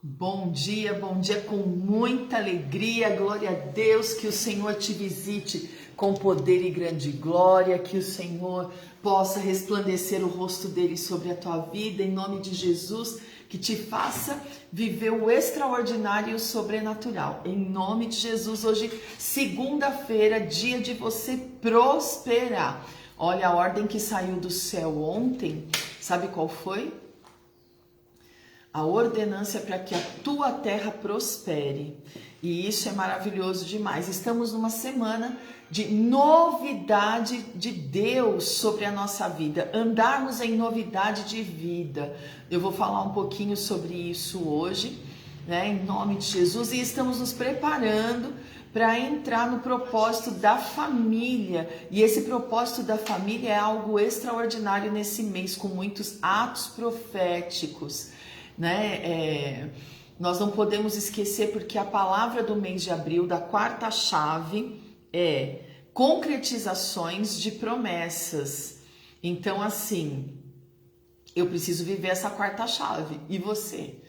Bom dia com muita alegria, glória a Deus, que o Senhor te visite com poder e grande glória, que o Senhor possa resplandecer o rosto dele sobre a tua vida, em nome de Jesus, que te faça viver o extraordinário e o sobrenatural, em nome de Jesus. Hoje, segunda-feira, dia de você prosperar. Olha a ordem que saiu do céu ontem, sabe qual foi? A ordenância para que a tua terra prospere. E isso é maravilhoso demais. Estamos numa semana de novidade de Deus sobre a nossa vida. Andarmos em novidade de vida. Eu vou falar um pouquinho sobre isso hoje, né, em nome de Jesus. E estamos nos preparando para entrar no propósito da família. E esse propósito da família é algo extraordinário nesse mês, com muitos atos proféticos. Nós não podemos esquecer, porque a palavra do mês de abril, da quarta chave, é concretizações de promessas. Então, assim, eu preciso viver essa quarta chave. E você?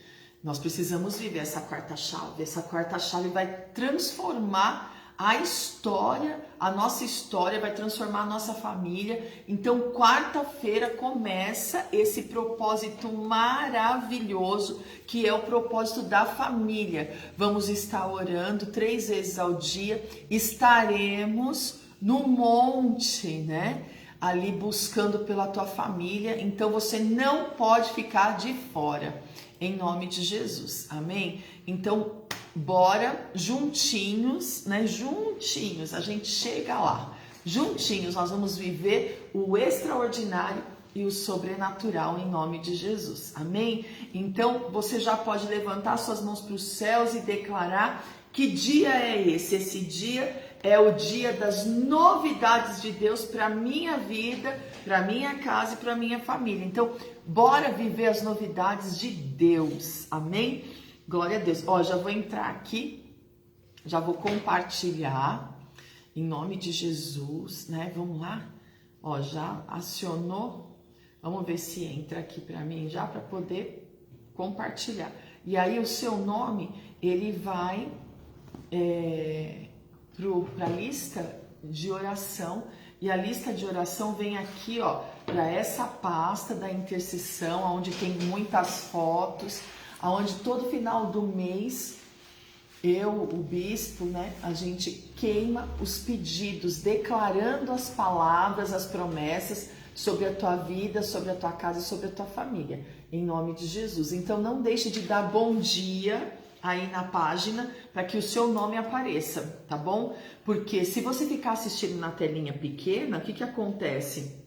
Nós precisamos viver essa quarta chave. Essa quarta chave vai transformar a história, a nossa história, vai transformar a nossa família. Então, quarta-feira começa esse propósito maravilhoso, que é o propósito da família. Vamos estar orando 3 vezes ao dia, estaremos no monte, né? Ali buscando pela tua família. Então, você não pode ficar de fora, em nome de Jesus, amém? Então, bora juntinhos, né? Juntinhos, a gente chega lá. Juntinhos nós vamos viver o extraordinário e o sobrenatural em nome de Jesus. Amém? Então, você já pode levantar suas mãos para os céus e declarar: que dia é esse? Esse dia é o dia das novidades de Deus para a minha vida, para a minha casa e para a minha família. Então, bora viver as novidades de Deus. Amém? Glória a Deus. Ó, já vou entrar aqui, já vou compartilhar, em nome de Jesus, né? Vamos lá? Ó, já acionou. Vamos ver se entra aqui para mim já, para poder compartilhar. E aí o seu nome, ele vai para a lista de oração. E a lista de oração vem aqui, ó, para essa pasta da intercessão, onde tem muitas fotos, aonde todo final do mês eu, o bispo, né, a gente queima os pedidos, declarando as palavras, as promessas sobre a tua vida, sobre a tua casa e sobre a tua família, em nome de Jesus. Então não deixe de dar bom dia aí na página para que o seu nome apareça, tá bom? Porque se você ficar assistindo na telinha pequena, o que que acontece?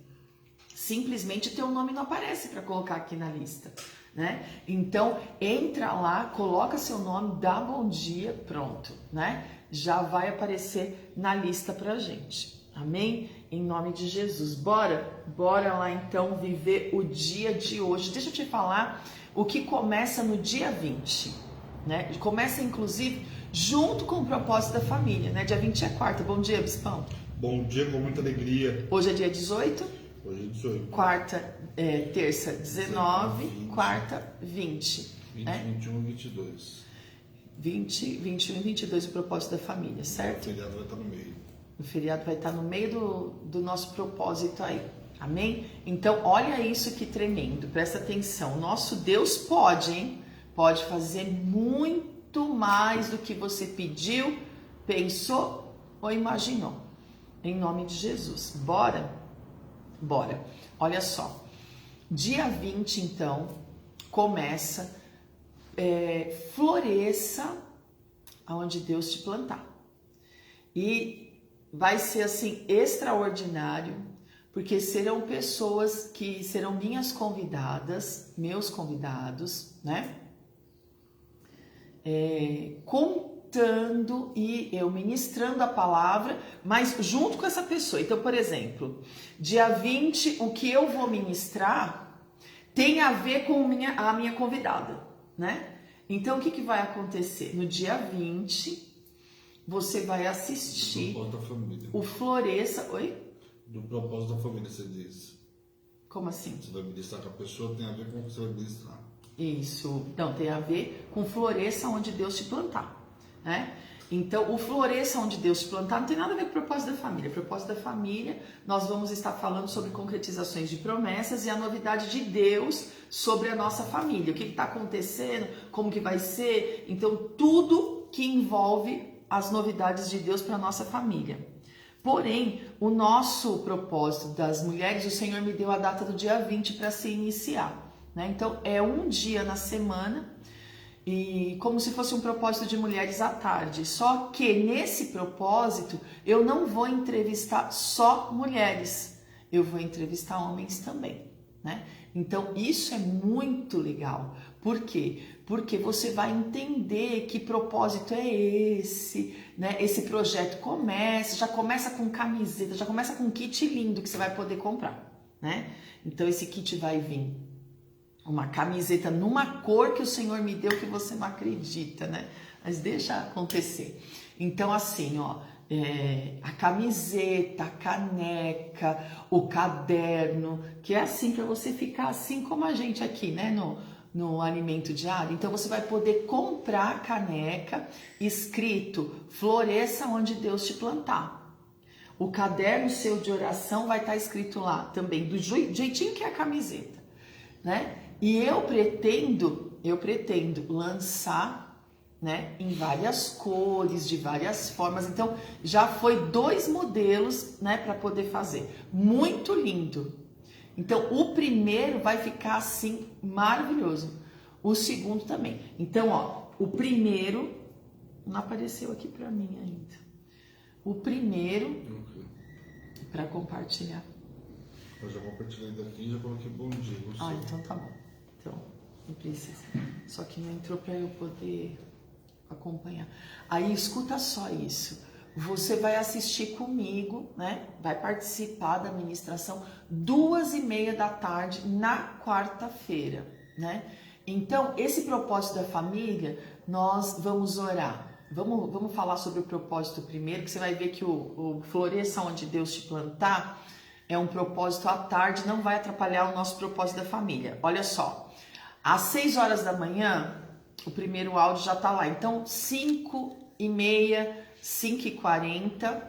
Simplesmente teu nome não aparece para colocar aqui na lista, né? Então entra lá, coloca seu nome, dá bom dia, pronto, né? Já vai aparecer na lista pra gente. Amém? Em nome de Jesus. Bora lá então viver o dia de hoje. Deixa eu te falar o que começa no dia 20, né? Começa inclusive junto com o propósito da família, né? Dia 20 é quarta. Bom dia, bispão. Bom dia, com muita alegria. Hoje é dia 18. Hoje é 18. Terça 19, 20. Quarta 20. 20, né? 21 e 22. 20, 21 e 22 o propósito da família, certo? O feriado vai estar no meio. O feriado vai estar no meio do nosso propósito aí, amém? Então olha isso que tremendo, presta atenção. Nosso Deus pode, hein? Pode fazer muito mais do que você pediu, pensou ou imaginou. Em nome de Jesus. Bora? Olha só, dia 20 então começa, floresça aonde Deus te plantar. E vai ser assim extraordinário, porque serão pessoas que serão minhas convidadas, meus convidados, né? Contando e eu ministrando a palavra, mas junto com essa pessoa. Então, por exemplo, dia 20, o que eu vou ministrar tem a ver com a minha convidada, né? Então, o que vai acontecer? No dia 20, você vai assistir o Floresça... Oi? Do propósito da família, você diz. Como assim? Você vai ministrar com a pessoa, tem a ver com o que você vai ministrar. Isso, então tem a ver com floresça onde Deus te plantar, né? Então, o floresça onde Deus te plantar não tem nada a ver com o propósito da família. O propósito da família, nós vamos estar falando sobre concretizações de promessas e a novidade de Deus sobre a nossa família. O que está acontecendo, como que vai ser. Então, tudo que envolve as novidades de Deus para a nossa família. Porém, o nosso propósito das mulheres, o Senhor me deu a data do dia 20 para se iniciar, né? Então, é um dia na semana, e como se fosse um propósito de mulheres à tarde. Só que nesse propósito eu não vou entrevistar só mulheres, eu vou entrevistar homens também, né? Então isso é muito legal. Por quê? Porque você vai entender que propósito é esse, né? Esse projeto já começa com camiseta, já começa com um kit lindo que você vai poder comprar, né? Então esse kit vai vir uma camiseta numa cor que o Senhor me deu que você não acredita, né? Mas deixa acontecer. Então, assim, ó, a camiseta, a caneca, o caderno, que é assim para você ficar assim como a gente aqui, né? No alimento diário. Então, você vai poder comprar a caneca escrito floresça onde Deus te plantar. O caderno seu de oração vai estar escrito lá também, do jeitinho que é a camiseta, né? E eu pretendo lançar, né, em várias cores, de várias formas. Então, já foi 2 modelos, né, para poder fazer. Muito lindo. Então, o primeiro vai ficar assim maravilhoso. O segundo também. Então, ó, o primeiro não apareceu aqui para mim ainda. O primeiro para compartilhar. Eu já compartilhei daqui e já coloquei bom dia. Então tá bom. Então, não precisa. Só que não entrou para eu poder acompanhar. Aí, escuta só isso. Você vai assistir comigo, né? Vai participar da ministração 2h30 da tarde na quarta-feira, né? Então, esse propósito da família, nós vamos orar. Vamos falar sobre o propósito primeiro, que você vai ver que o floresça onde Deus te plantar é um propósito à tarde, não vai atrapalhar o nosso propósito da família. Olha só, às 6 horas da manhã, o primeiro áudio já tá lá. Então, 5h30, 5h40,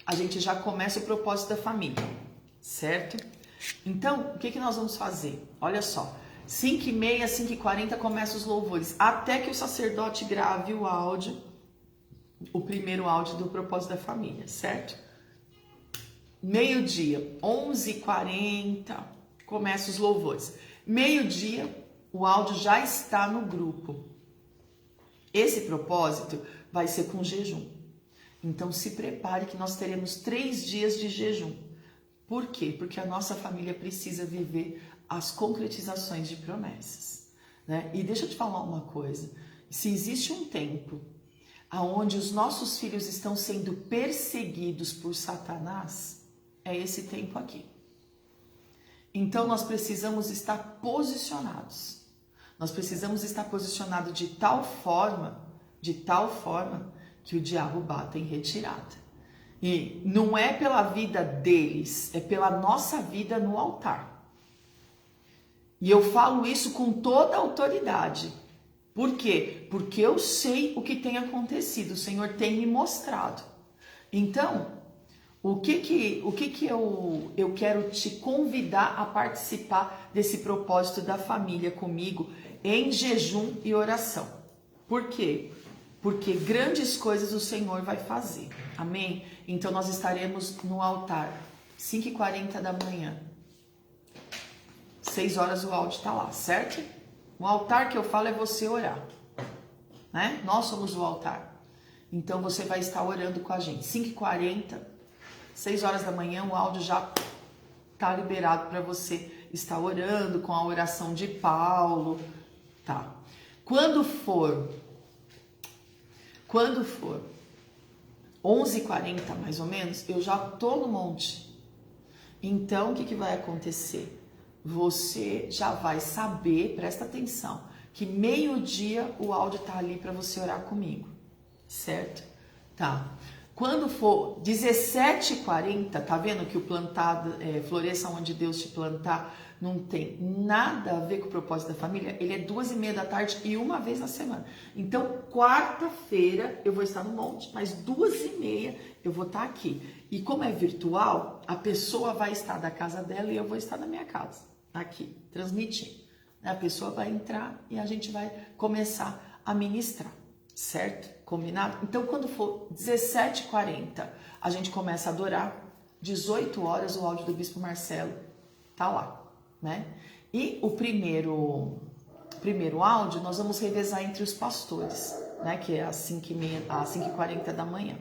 a gente já começa o propósito da família, certo? Então, o que nós vamos fazer? Olha só, 5h30, 5h40 começa os louvores, até que o sacerdote grave o áudio, o primeiro áudio do propósito da família, certo? Meio-dia, 11h40, começa os louvores. Meio-dia, o áudio já está no grupo. Esse propósito vai ser com jejum. Então, se prepare que nós teremos 3 dias de jejum. Por quê? Porque a nossa família precisa viver as concretizações de promessas, né? E deixa eu te falar uma coisa. Se existe um tempo onde os nossos filhos estão sendo perseguidos por Satanás, é esse tempo aqui. Então nós precisamos estar posicionados. Nós precisamos estar posicionados de tal forma que o diabo bata em retirada. E não é pela vida deles, é pela nossa vida no altar. E eu falo isso com toda a autoridade. Por quê? Porque eu sei o que tem acontecido, o Senhor tem me mostrado. Então, o que eu quero te convidar a participar desse propósito da família comigo em jejum e oração. Por quê? Porque grandes coisas o Senhor vai fazer. Amém? Então nós estaremos no altar 5h40 da manhã. 6 horas o áudio está lá, certo? O altar que eu falo é você orar, né? Nós somos o altar. Então você vai estar orando com a gente. 5h40, 6 horas da manhã, o áudio já está liberado para você estar orando com a oração de Paulo, tá? Quando for 11h40 mais ou menos, eu já tô no monte. Então, o que vai acontecer? Você já vai saber, presta atenção, que meio-dia o áudio tá ali para você orar comigo, certo? Tá. Quando for 17h40, tá vendo que o plantado, floresça onde Deus te plantar, não tem nada a ver com o propósito da família? Ele é 2h30 da tarde e uma vez na semana. Então, quarta-feira eu vou estar no monte, mas 2h30 eu vou estar aqui. E como é virtual, a pessoa vai estar da casa dela e eu vou estar da minha casa, aqui, transmitindo. A pessoa vai entrar e a gente vai começar a ministrar, certo? Combinado? Então, quando for 17h40, a gente começa a adorar. 18 horas, o áudio do Bispo Marcelo tá lá, né? E o primeiro áudio nós vamos revezar entre os pastores, né? Que é às 5h40 da manhã,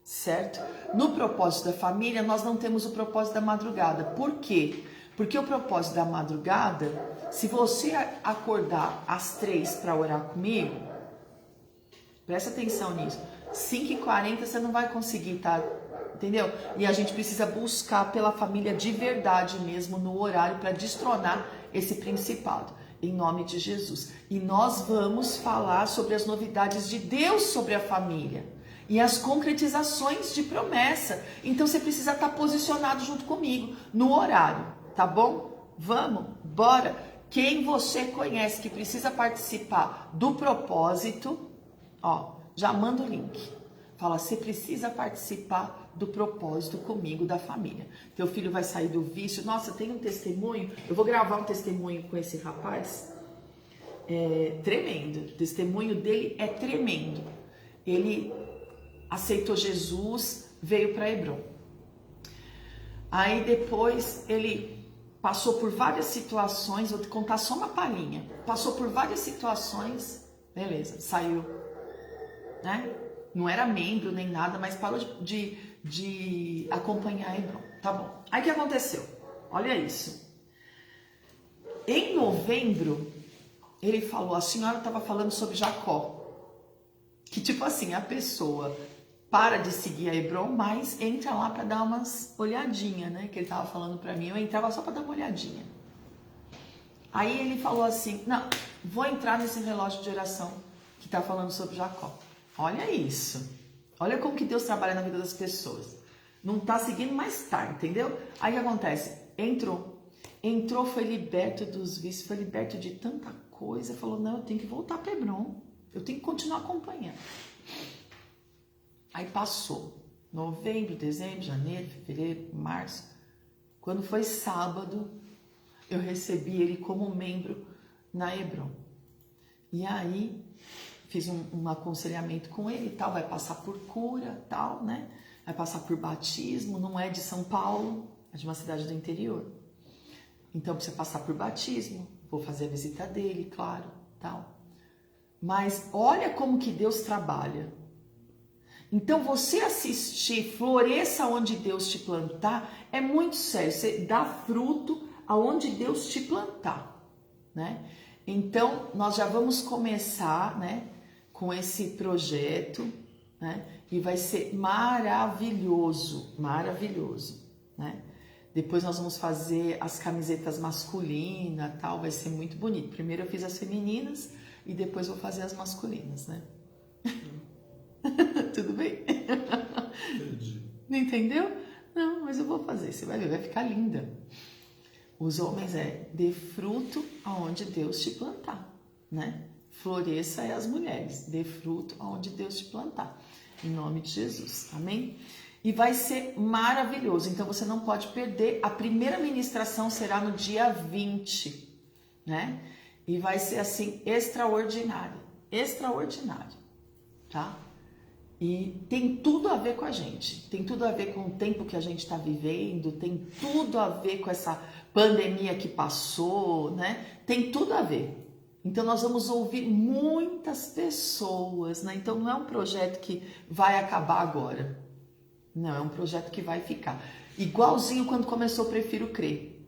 certo? No propósito da família, nós não temos o propósito da madrugada. Por quê? Porque o propósito da madrugada, se você acordar às 3 para orar comigo, presta atenção nisso. 5h40 você não vai conseguir, tá? Entendeu? E a gente precisa buscar pela família de verdade mesmo no horário para destronar esse principado, em nome de Jesus. E nós vamos falar sobre as novidades de Deus sobre a família e as concretizações de promessa. Então você precisa estar posicionado junto comigo no horário, tá bom? Vamos, bora! Quem você conhece que precisa participar do propósito, ó, já manda o link. Fala, você precisa participar do propósito comigo, da família. Teu filho vai sair do vício. Nossa, tem um testemunho. Eu vou gravar um testemunho com esse rapaz. É tremendo. O testemunho dele é tremendo. Ele aceitou Jesus, veio para Hebron. Aí depois ele passou por várias situações. Vou te contar só uma palhinha. Passou por várias situações. Beleza, saiu, né? Não era membro nem nada, mas parou de acompanhar Hebron. Tá bom. Aí o que aconteceu? Olha isso. Em novembro, ele falou, a senhora estava falando sobre Jacó. Que tipo assim, a pessoa para de seguir a Hebron, mas entra lá para dar umas olhadinhas, né? Que ele estava falando para mim, eu entrava só para dar uma olhadinha. Aí ele falou assim, não, vou entrar nesse relógio de oração que está falando sobre Jacó. Olha isso. Olha como que Deus trabalha na vida das pessoas. Não tá seguindo, mas tá, entendeu? Aí o que acontece? Entrou, foi liberto dos vícios, foi liberto de tanta coisa. Falou, não, eu tenho que voltar para Hebron. Eu tenho que continuar acompanhando. Aí passou. Novembro, dezembro, janeiro, fevereiro, março. Quando foi sábado, eu recebi ele como membro na Hebron. E aí fiz um aconselhamento com ele e tal, vai passar por cura, tal, né? Vai passar por batismo, não é de São Paulo, é de uma cidade do interior. Então precisa passar por batismo, vou fazer a visita dele, claro, tal. Mas olha como que Deus trabalha. Então você assistir Floresça onde Deus te plantar é muito sério, você dá fruto aonde Deus te plantar, né? Então nós já vamos começar, né, com esse projeto, né? E vai ser maravilhoso, maravilhoso, né? Depois nós vamos fazer as camisetas masculinas, tal, vai ser muito bonito. Primeiro eu fiz as femininas e depois vou fazer as masculinas, né? Tudo bem? Entendi. Não entendeu? Não, mas eu vou fazer, você vai ver, vai ficar linda. Os homens dê fruto aonde Deus te plantar, né? Floresça é as mulheres, dê fruto aonde Deus te plantar, em nome de Jesus, amém? E vai ser maravilhoso, então você não pode perder. A primeira ministração será no dia 20, né? E vai ser assim, extraordinário, tá? E tem tudo a ver com a gente, tem tudo a ver com o tempo que a gente está vivendo, tem tudo a ver com essa pandemia que passou, né? Tem tudo a ver. Então nós vamos ouvir muitas pessoas, né? Então não é um projeto que vai acabar agora. Não, é um projeto que vai ficar. Igualzinho quando começou o Prefiro Crer.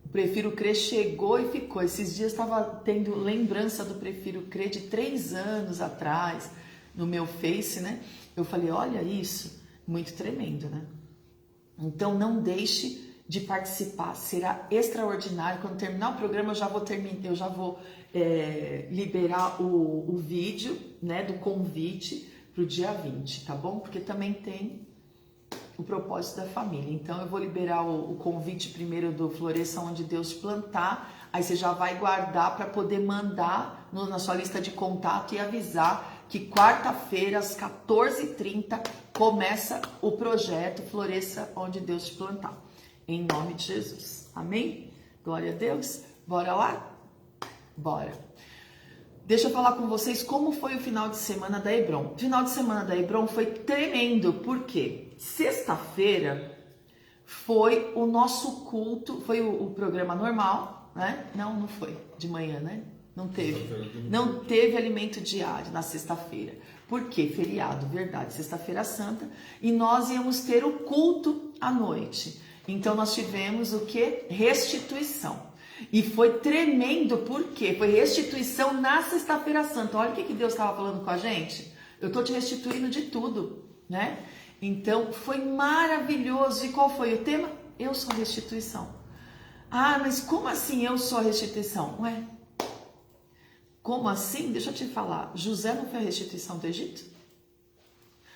O Prefiro Crer chegou e ficou. Esses dias estava tendo lembrança do Prefiro Crer de 3 anos atrás, no meu Face, né? Eu falei, olha isso, muito tremendo, né? Então não deixe de participar, será extraordinário. Quando terminar o programa eu já vou liberar o vídeo, né, do convite pro dia 20, tá bom? Porque também tem o propósito da família. Então eu vou liberar o convite primeiro do Floresça Onde Deus Te Plantar, aí você já vai guardar para poder mandar na sua lista de contato e avisar que quarta-feira às 14h30 começa o projeto Floresça Onde Deus Te Plantar. Em nome de Jesus. Amém? Glória a Deus. Bora lá? Bora. Deixa eu falar com vocês como foi o final de semana da Hebron. O final de semana da Hebron foi tremendo, porque sexta-feira foi o nosso culto, foi o programa normal, né? Não foi de manhã, né? Não teve alimento diário na sexta-feira. Por quê? Feriado, verdade, sexta-feira santa. E nós íamos ter o culto à noite. Então nós tivemos o quê? Restituição. E foi tremendo, porque foi restituição na sexta-feira santa. Olha o que Deus estava falando com a gente. Eu estou te restituindo de tudo, né? Então foi maravilhoso. E qual foi o tema? Eu sou a restituição. Ah, mas como assim eu sou a restituição? Ué, como assim? Deixa eu te falar. José não foi a restituição do Egito?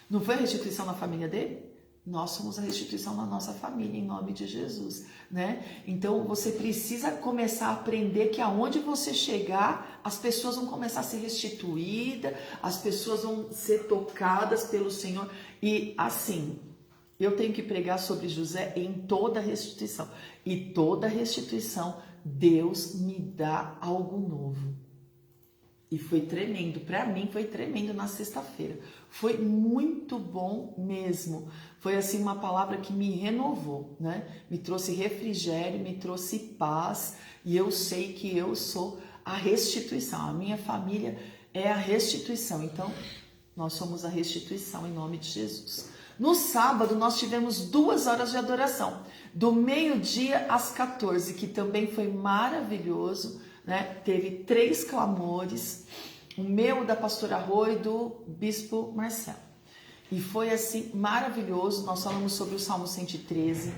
Não foi a restituição na família dele? Nós somos a restituição na nossa família, em nome de Jesus, né? Então, você precisa começar a aprender que aonde você chegar, as pessoas vão começar a ser restituídas, as pessoas vão ser tocadas pelo Senhor. E, assim, eu tenho que pregar sobre José em toda restituição. E toda restituição, Deus me dá algo novo. E foi tremendo, para mim foi tremendo na sexta-feira. Foi muito bom mesmo. Foi assim uma palavra que me renovou, né? Me trouxe refrigério, me trouxe paz. E eu sei que eu sou a restituição. A minha família é a restituição. Então, nós somos a restituição em nome de Jesus. No sábado, nós tivemos 2 horas de adoração. Do meio-dia às 14, que também foi maravilhoso. Né? Teve 3 clamores, o meu, da pastora Rô e do bispo Marcelo. E foi assim maravilhoso. Nós falamos sobre o Salmo 113,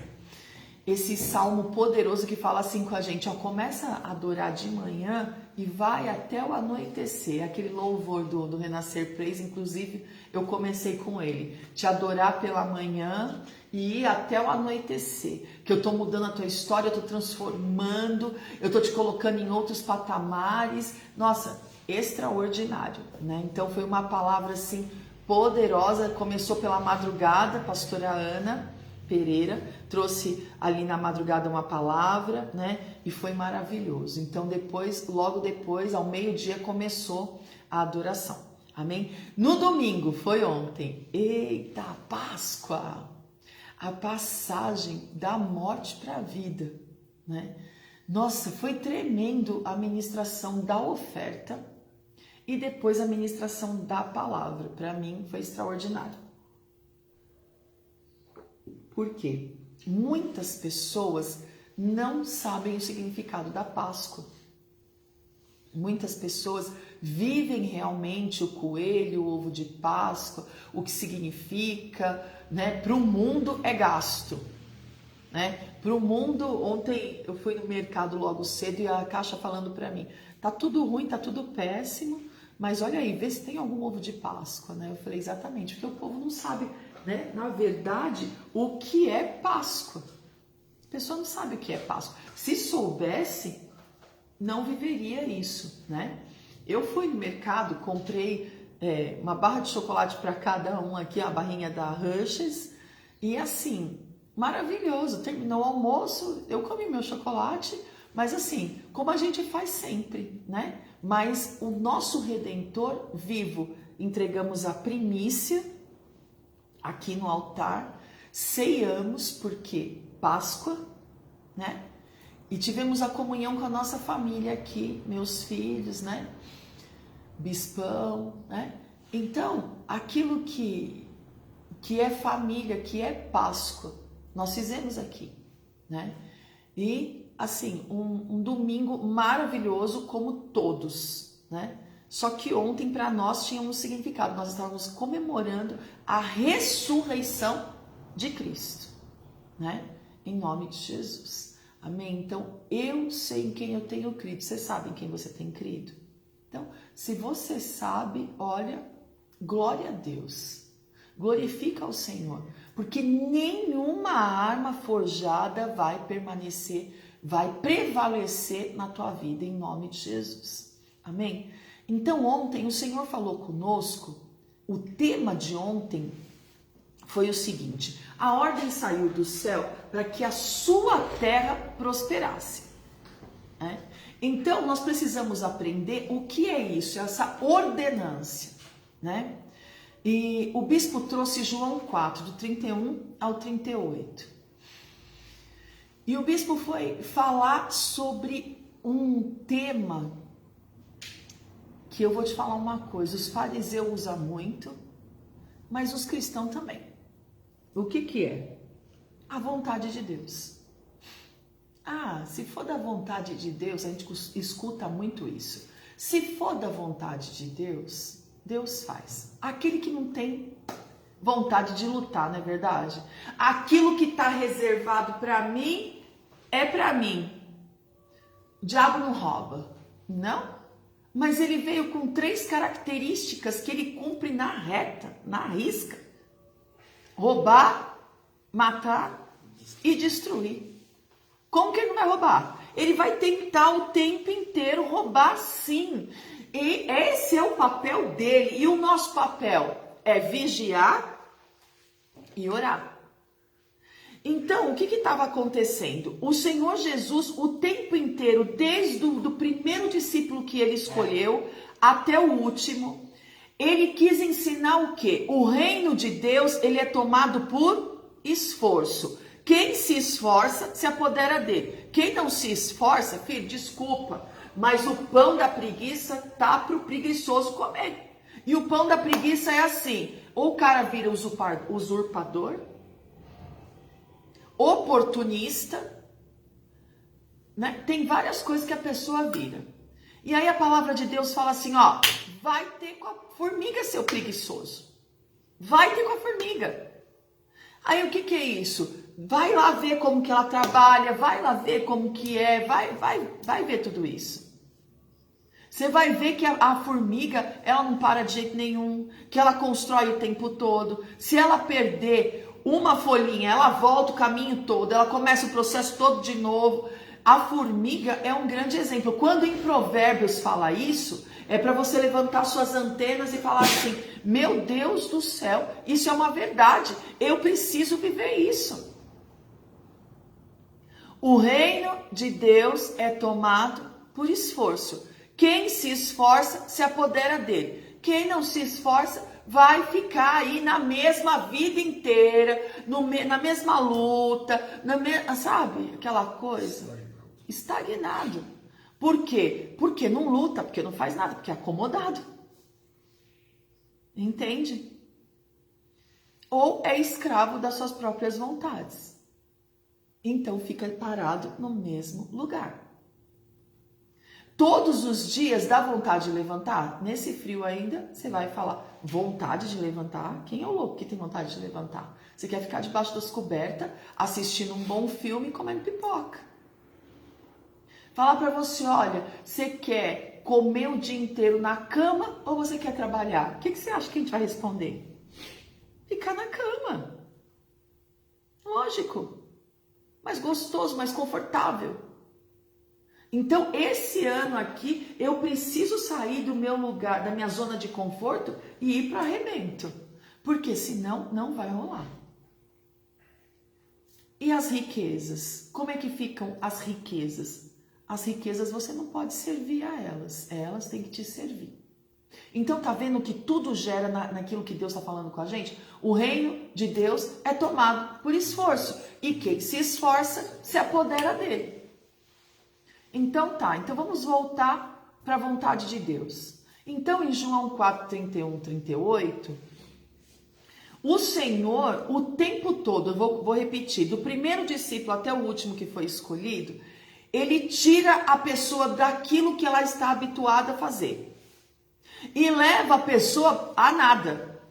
esse salmo poderoso que fala assim com a gente, ó, começa a adorar de manhã e vai até o anoitecer. Aquele louvor do Renascer Praise, inclusive eu comecei com ele, te adorar pela manhã e ir até o anoitecer, que eu tô mudando a tua história, eu tô transformando, eu tô te colocando em outros patamares. Nossa, extraordinário, né? Então foi uma palavra assim poderosa. Começou pela madrugada, pastora Ana Pereira trouxe ali na madrugada uma palavra, né? E foi maravilhoso. Então depois, logo depois, ao meio-dia, começou a adoração. Amém? No domingo, foi ontem. Eita, Páscoa! A passagem da morte para a vida, né? Nossa, foi tremendo a ministração da oferta e depois a ministração da palavra. Para mim foi extraordinário. Por quê? Muitas pessoas não sabem o significado da Páscoa. Muitas pessoas vivem realmente o coelho, o ovo de Páscoa, o que significa, né? Para o mundo é gasto, né? Para o mundo, ontem eu fui no mercado logo cedo e a caixa falando para mim, tá tudo ruim, tá tudo péssimo, mas olha aí, vê se tem algum ovo de Páscoa, né? Eu falei, exatamente, porque o povo não sabe, né? Na verdade, o que é Páscoa. A pessoa não sabe o que é Páscoa. Se soubesse, não viveria isso, né? Eu fui no mercado, comprei uma barra de chocolate para cada um aqui, a barrinha da Hershey's, e assim, maravilhoso. Terminou o almoço, eu comi meu chocolate, mas assim, como a gente faz sempre, né? Mas o nosso Redentor vivo, entregamos a primícia aqui no altar, ceiamos, porque Páscoa, né? E tivemos a comunhão com a nossa família aqui, meus filhos, né? Bispão, né? Então, aquilo que é família, que é Páscoa, nós fizemos aqui, né? E, assim, um domingo maravilhoso como todos, né? Só que ontem para nós tinha um significado, nós estávamos comemorando a ressurreição de Cristo, né? Em nome de Jesus. Amém? Então, eu sei em quem eu tenho crido. Você sabe em quem você tem crido? Então, se você sabe, olha, Glória a Deus. Glorifica ao Senhor, porque nenhuma arma forjada vai permanecer, vai prevalecer na tua vida, em nome de Jesus. Amém? Então ontem o Senhor falou conosco, o tema de ontem foi o seguinte: a ordem saiu do céu para que a sua terra prosperasse. Então nós precisamos aprender o que é isso, essa ordenância, né? E o bispo trouxe João 4, do 31 ao 38. E o bispo foi falar sobre um tema que eu vou te falar uma coisa, os fariseus usam muito, mas os cristãos também. O que é? A vontade de Deus. Se for da vontade de Deus, a gente escuta muito isso. Se for da vontade de Deus, Deus faz. Aquele que não tem vontade de lutar, não é verdade? Aquilo que está reservado para mim, é para mim. O diabo não rouba, não? Mas ele veio com 3 características que ele cumpre na reta, na risca. Roubar, matar e destruir. Como que ele não vai roubar? Ele vai tentar o tempo inteiro roubar, sim. E esse é o papel dele. E o nosso papel é vigiar e orar. Então, o que estava acontecendo? O Senhor Jesus, o tempo inteiro, desde o primeiro discípulo que ele escolheu até o último, ele quis ensinar o quê? O reino de Deus, ele é tomado por esforço. Quem se esforça, se apodera dele. Quem não se esforça, filho, desculpa, mas o pão da preguiça tá para o preguiçoso comer. E o pão da preguiça é assim, ou o cara vira usurpador, oportunista, né? Tem várias coisas que a pessoa vira. E aí a palavra de Deus fala assim, vai ter com a formiga, seu preguiçoso. Vai ter com a formiga. Aí o que é isso? Vai lá ver como que ela trabalha, vai lá ver como que é, vai ver tudo isso. Você vai ver que a formiga, ela não para de jeito nenhum, que ela constrói o tempo todo. Se ela perder uma folhinha, ela volta o caminho todo, ela começa o processo todo de novo. A formiga é um grande exemplo. Quando em Provérbios fala isso, é para você levantar suas antenas e falar assim, meu Deus do céu, isso é uma verdade, eu preciso viver isso. O reino de Deus é tomado por esforço. Quem se esforça, se apodera dele. Quem não se esforça, vai ficar aí na mesma vida inteira, na mesma luta, sabe? Aquela coisa. Estagnado. Por quê? Porque não luta, porque não faz nada, porque é acomodado. Entende? Ou é escravo das suas próprias vontades. Então fica parado no mesmo lugar. Todos os dias dá vontade de levantar? Nesse frio ainda, você vai falar, vontade de levantar? Quem é o louco que tem vontade de levantar? Você quer ficar debaixo das cobertas, assistindo um bom filme e comendo pipoca. Falar para você, olha, você quer comer o dia inteiro na cama ou você quer trabalhar? O que você acha que a gente vai responder? Ficar na cama. Lógico. Mais gostoso, mais confortável. Então, esse ano aqui, eu preciso sair do meu lugar, da minha zona de conforto e ir para arrebento. Porque senão, não vai rolar. E as riquezas? Como é que ficam as riquezas? As riquezas você não pode servir a elas têm que te servir. Então, tá vendo que tudo gera naquilo que Deus está falando com a gente? O reino de Deus é tomado por esforço. E quem se esforça, se apodera dele. Então vamos voltar para a vontade de Deus. Então em João 4, 31, 38, o Senhor, o tempo todo, eu vou repetir, do primeiro discípulo até o último que foi escolhido, ele tira a pessoa daquilo que ela está habituada a fazer. E leva a pessoa a nada.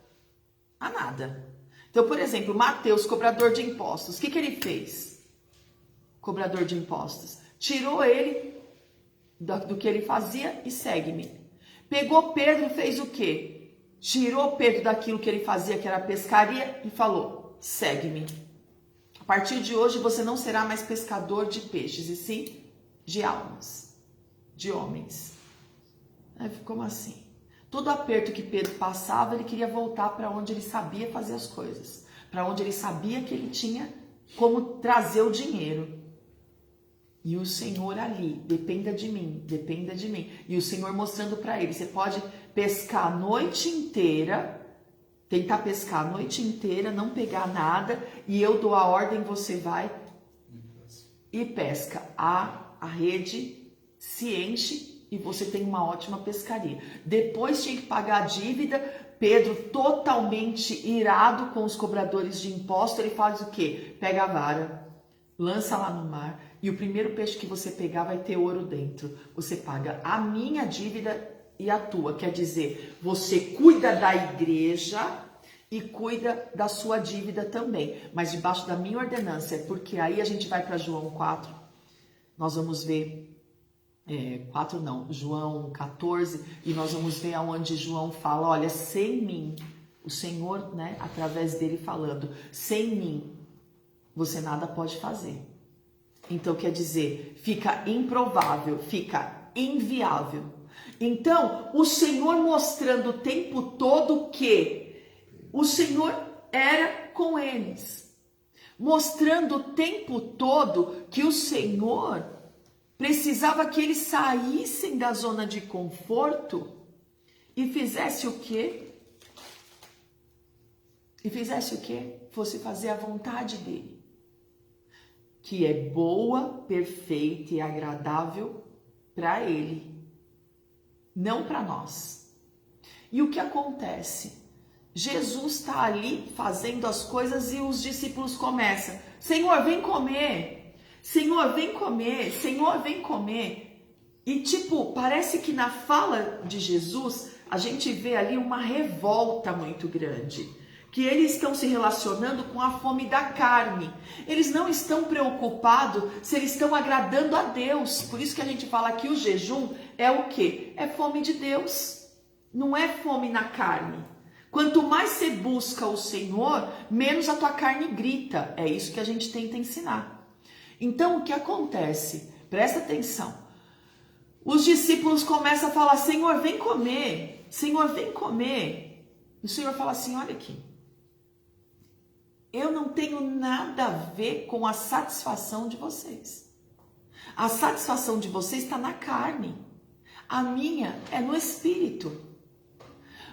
A nada. Então, por exemplo, Mateus, cobrador de impostos, o que ele fez? Cobrador de impostos. Tirou ele do que ele fazia e segue-me. Pegou Pedro e fez o quê? tirou Pedro daquilo que ele fazia, que era pescaria, e falou: segue-me. A partir de hoje você não será mais pescador de peixes, e sim de almas, de homens. Aí, como assim? Todo aperto que Pedro passava, ele queria voltar para onde ele sabia fazer as coisas, para onde ele sabia que ele tinha como trazer o dinheiro. E o Senhor ali: dependa de mim, dependa de mim. E o Senhor mostrando para ele: você pode pescar a noite inteira, tentar pescar a noite inteira, não pegar nada, e eu dou a ordem, você vai e pesca. A rede se enche e você tem uma ótima pescaria. Depois tinha que pagar a dívida. Pedro, totalmente irado com os cobradores de imposto, ele faz o quê? Pega a vara, lança lá no mar, e o primeiro peixe que você pegar vai ter ouro dentro. Você paga a minha dívida e a tua. Quer dizer, você cuida da igreja e cuida da sua dívida também, mas debaixo da minha ordenança, porque aí a gente vai para João 4, nós vamos ver, 4 não, João 14, e nós vamos ver aonde João fala: olha, sem mim, o Senhor, né, através dele falando, sem mim, você nada pode fazer. Então, quer dizer, fica improvável, fica inviável. Então, o Senhor mostrando o tempo todo que o Senhor era com eles. Mostrando o tempo todo que o Senhor precisava que eles saíssem da zona de conforto e fizesse o quê? Fosse fazer a vontade dele, que é boa, perfeita e agradável para ele, não para nós. E o que acontece? Jesus está ali fazendo as coisas e os discípulos começam: Senhor, vem comer. Senhor, vem comer. Senhor, vem comer. E parece que na fala de Jesus, a gente vê ali uma revolta muito grande. Que eles estão se relacionando com a fome da carne. Eles não estão preocupados se eles estão agradando a Deus. Por isso que a gente fala que o jejum é o quê? É fome de Deus. Não é fome na carne. Quanto mais você busca o Senhor, menos a tua carne grita. É isso que a gente tenta ensinar. Então, o que acontece? Presta atenção. Os discípulos começam a falar: Senhor, vem comer. Senhor, vem comer. E o Senhor fala assim: olha aqui. Eu não tenho nada a ver com a satisfação de vocês. A satisfação de vocês está na carne. A minha é no espírito.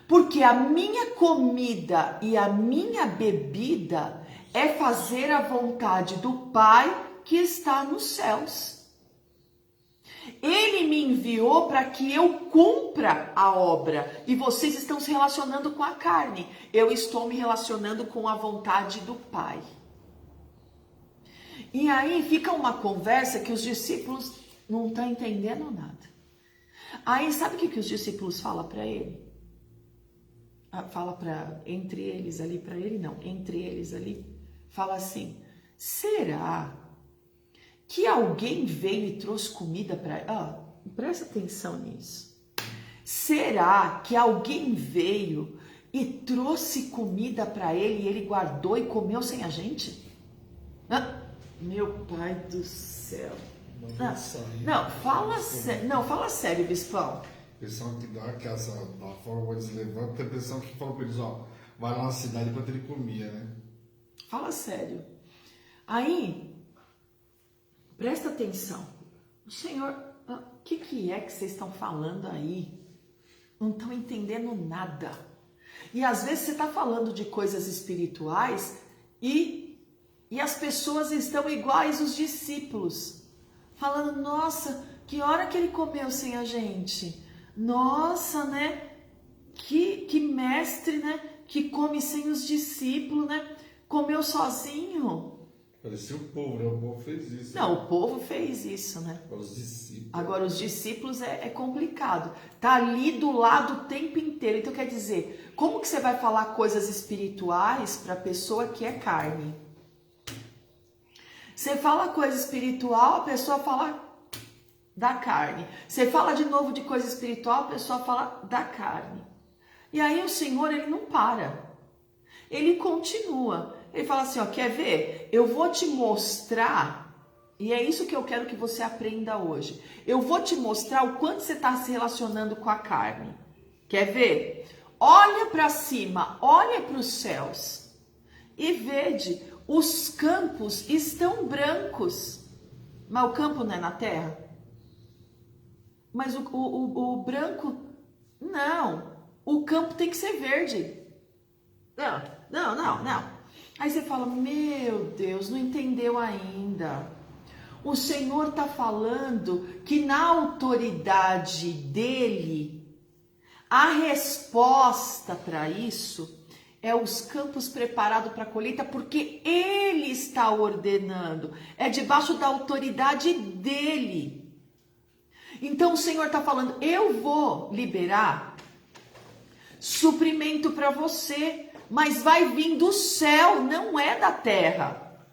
Porque a minha comida e a minha bebida é fazer a vontade do Pai que está nos céus. Ele me enviou para que eu cumpra a obra. E vocês estão se relacionando com a carne. Eu estou me relacionando com a vontade do Pai. E aí fica uma conversa que os discípulos não estão entendendo nada. Aí sabe o que os discípulos falam para ele? Entre eles ali. Fala assim: será que alguém veio e trouxe comida para ele? Presta atenção nisso. Será que alguém veio e trouxe comida para ele e ele guardou e comeu sem a gente? Meu Pai do céu. Fala sério, bispão. Pessoal que dá da forma eles levantam, tem pessoal que fala para eles: vai lá na cidade enquanto ele comia, né? Fala sério. Aí, presta atenção. O Senhor, o que é que vocês estão falando aí? Não estão entendendo nada. E às vezes você está falando de coisas espirituais e as pessoas estão iguais os discípulos. Falando: nossa, que hora que ele comeu sem a gente? Nossa, né? Que mestre, né? Que come sem os discípulos, né? Comeu sozinho. Parecia o povo, né? O povo fez isso. Não, o povo fez isso, né? Agora os discípulos é complicado. Tá ali do lado o tempo inteiro. Então quer dizer, como que você vai falar coisas espirituais para a pessoa que é carne? Você fala coisa espiritual, a pessoa fala da carne. Você fala de novo de coisa espiritual, a pessoa fala da carne. E aí o Senhor, ele não para. Ele continua. Ele fala assim, ó, quer ver? Eu vou te mostrar, e é isso que eu quero que você aprenda hoje. Eu vou te mostrar o quanto você está se relacionando com a carne. Quer ver? Olha para cima, olha para os céus e vede, os campos estão brancos. Mas o campo não é na terra? Mas o branco, não. O campo tem que ser verde. Não. Aí você fala, meu Deus, não entendeu ainda. O Senhor está falando que na autoridade dele, a resposta para isso é os campos preparados para a colheita, porque ele está ordenando. É debaixo da autoridade dele. Então o Senhor está falando, eu vou liberar suprimento para você, mas vai vir do céu, não é da terra.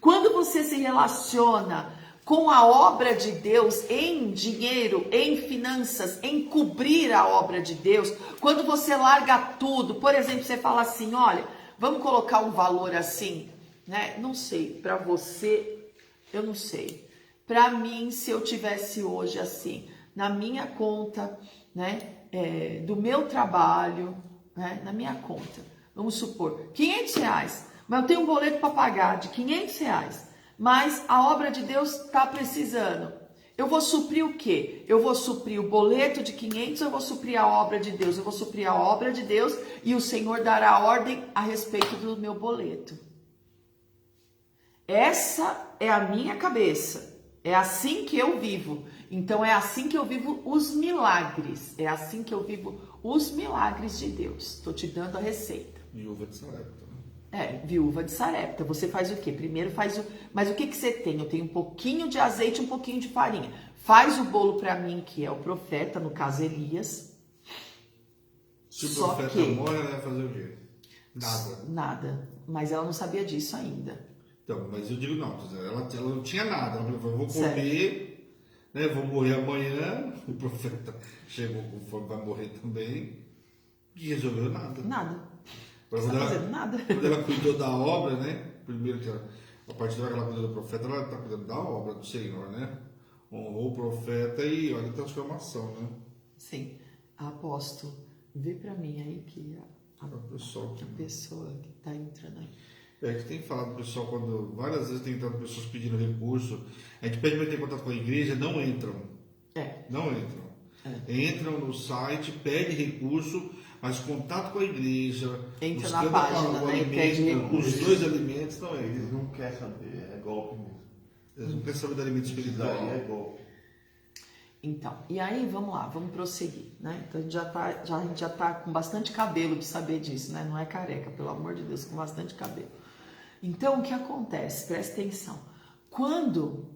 Quando você se relaciona com a obra de Deus em dinheiro, em finanças, em cobrir a obra de Deus, quando você larga tudo, por exemplo, você fala assim, olha, vamos colocar um valor assim, né? Não sei, para você, eu não sei. Para mim, se eu tivesse hoje assim, na minha conta, né, do meu trabalho, né, na minha conta, vamos supor, R$500, mas eu tenho um boleto para pagar de R$500, mas a obra de Deus está precisando. Eu vou suprir o quê? Eu vou suprir o boleto de 500, eu vou suprir a obra de Deus, eu vou suprir a obra de Deus e o Senhor dará ordem a respeito do meu boleto. Essa é a minha cabeça. É assim que eu vivo. Então é assim que eu vivo os milagres. É assim que eu vivo os milagres de Deus. Estou te dando a receita. Viúva de Sarepta. Viúva de Sarepta. Você faz o quê? Primeiro faz o... Mas o que você tem? Eu tenho um pouquinho de azeite, um pouquinho de farinha. Faz o bolo para mim, que é o profeta, no caso Elias. Se o profeta morre, ela vai fazer o quê? Nada. Mas ela não sabia disso ainda. Então, mas eu digo não, ela não tinha nada. Ela falou, vou comer, né, vou morrer amanhã. O profeta chegou com fome, vai morrer também. E resolveu nada. Nada. Nada. Quando ela cuidou da obra, né? Primeiro que a partir da hora que ela cuidou do profeta, ela está cuidando da obra do Senhor, né? Honrou o profeta e olha a transformação, né? Sim. Apóstolo, vê para mim aí que a pessoa que está entrando aí. É que tem falado, pessoal, quando várias vezes tem entrado pessoas pedindo recurso, a gente pede para ter contato com a igreja, não entram. Não entram. Entram no site, pede recurso, mas contato com a igreja, entra na página, né? Pede recurso. Os dois alimentos, não é. Eles não querem saber, é golpe mesmo. Eles não querem saber do alimento espiritual. É golpe. Então, e aí vamos lá, vamos prosseguir, né? Então a gente já tá com bastante cabelo de saber disso, né? Não é careca, pelo amor de Deus, com bastante cabelo. Então, o que acontece? Presta atenção. Quando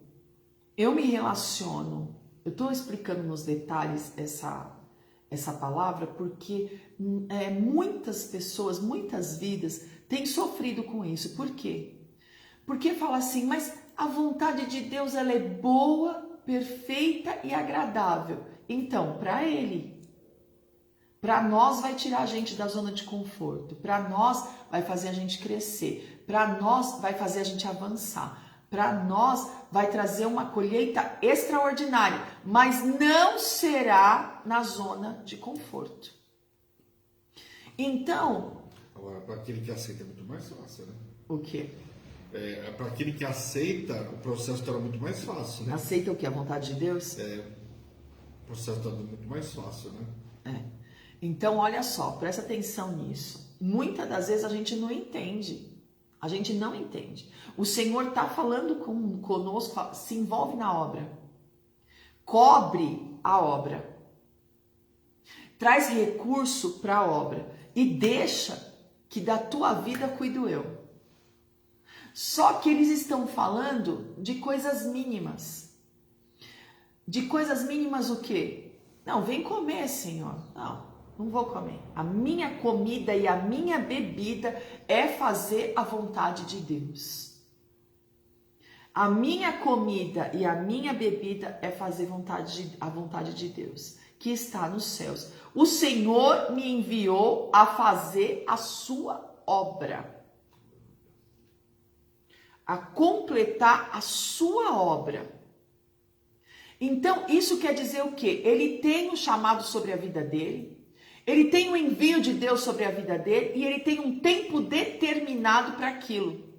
eu me relaciono, eu estou explicando nos detalhes essa palavra porque muitas pessoas, muitas vidas têm sofrido com isso. Por quê? Porque fala assim, mas a vontade de Deus ela é boa, perfeita e agradável. Então, para Ele, para nós vai tirar a gente da zona de conforto, para nós vai fazer a gente crescer, para nós vai fazer a gente avançar, para nós vai trazer uma colheita extraordinária, mas não será na zona de conforto. Então... Agora, para aquele que aceita é muito mais fácil, né? O quê? Para aquele que aceita, o processo torna muito mais fácil, né? Aceita o quê? A vontade de Deus? O processo torna muito mais fácil, né? Então, olha só, presta atenção nisso. Muitas das vezes a gente não entende. A gente não entende. O Senhor está falando conosco, se envolve na obra. Cobre a obra. Traz recurso para a obra. E deixa que da tua vida cuido eu. Só que eles estão falando de coisas mínimas. De coisas mínimas o quê? Não, vem comer, Senhor. Não vou comer. A minha comida e a minha bebida é fazer a vontade de Deus. A minha comida e a minha bebida é fazer a vontade de Deus, que está nos céus. O Senhor me enviou a fazer a sua obra, a completar a sua obra. Então, isso quer dizer o quê? Ele tem um chamado sobre a vida dele, ele tem um envio de Deus sobre a vida dele e ele tem um tempo determinado para aquilo.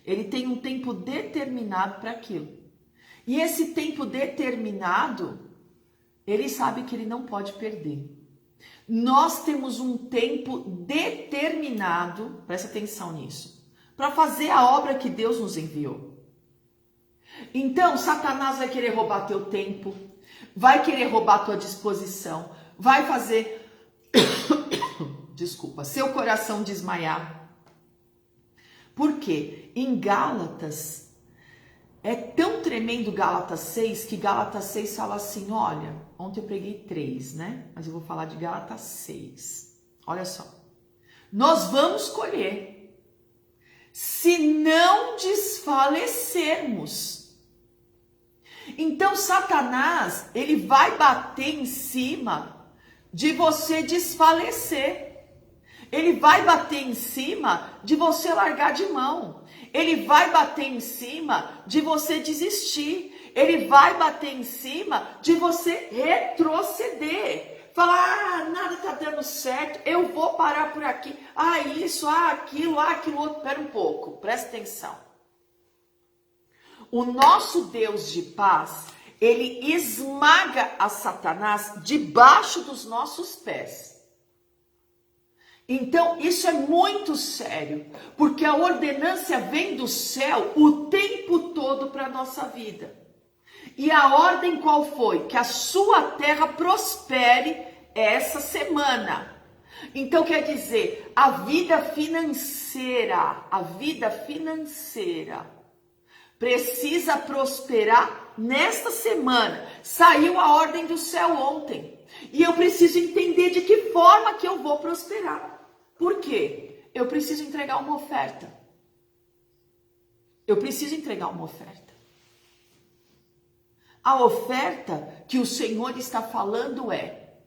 Ele tem um tempo determinado para aquilo. E esse tempo determinado, ele sabe que ele não pode perder. Nós temos um tempo determinado, presta atenção nisso, para fazer a obra que Deus nos enviou. Então, Satanás vai querer roubar teu tempo, vai querer roubar tua disposição, vai fazer, desculpa, seu coração desmaiar. Por quê? Em Gálatas, é tão tremendo Gálatas 6, que Gálatas 6 fala assim, olha, ontem eu preguei 3, né? Mas eu vou falar de Gálatas 6. Olha só. Nós vamos colher, se não desfalecermos. Então, Satanás, ele vai bater em cima de você desfalecer. Ele vai bater em cima de você largar de mão. Ele vai bater em cima de você desistir. Ele vai bater em cima de você retroceder. Falar, nada tá dando certo, eu vou parar por aqui. Isso, aquilo outro. Espera um pouco, presta atenção. O nosso Deus de paz, ele esmaga a Satanás debaixo dos nossos pés. Então, isso é muito sério, porque a ordenância vem do céu o tempo todo para a nossa vida. E a ordem qual foi? Que a sua terra prospere essa semana. Então, quer dizer, a vida financeira precisa prosperar nesta semana. Saiu a ordem do céu ontem. E eu preciso entender de que forma que eu vou prosperar. Por quê? Eu preciso entregar uma oferta. A oferta que o Senhor está falando é: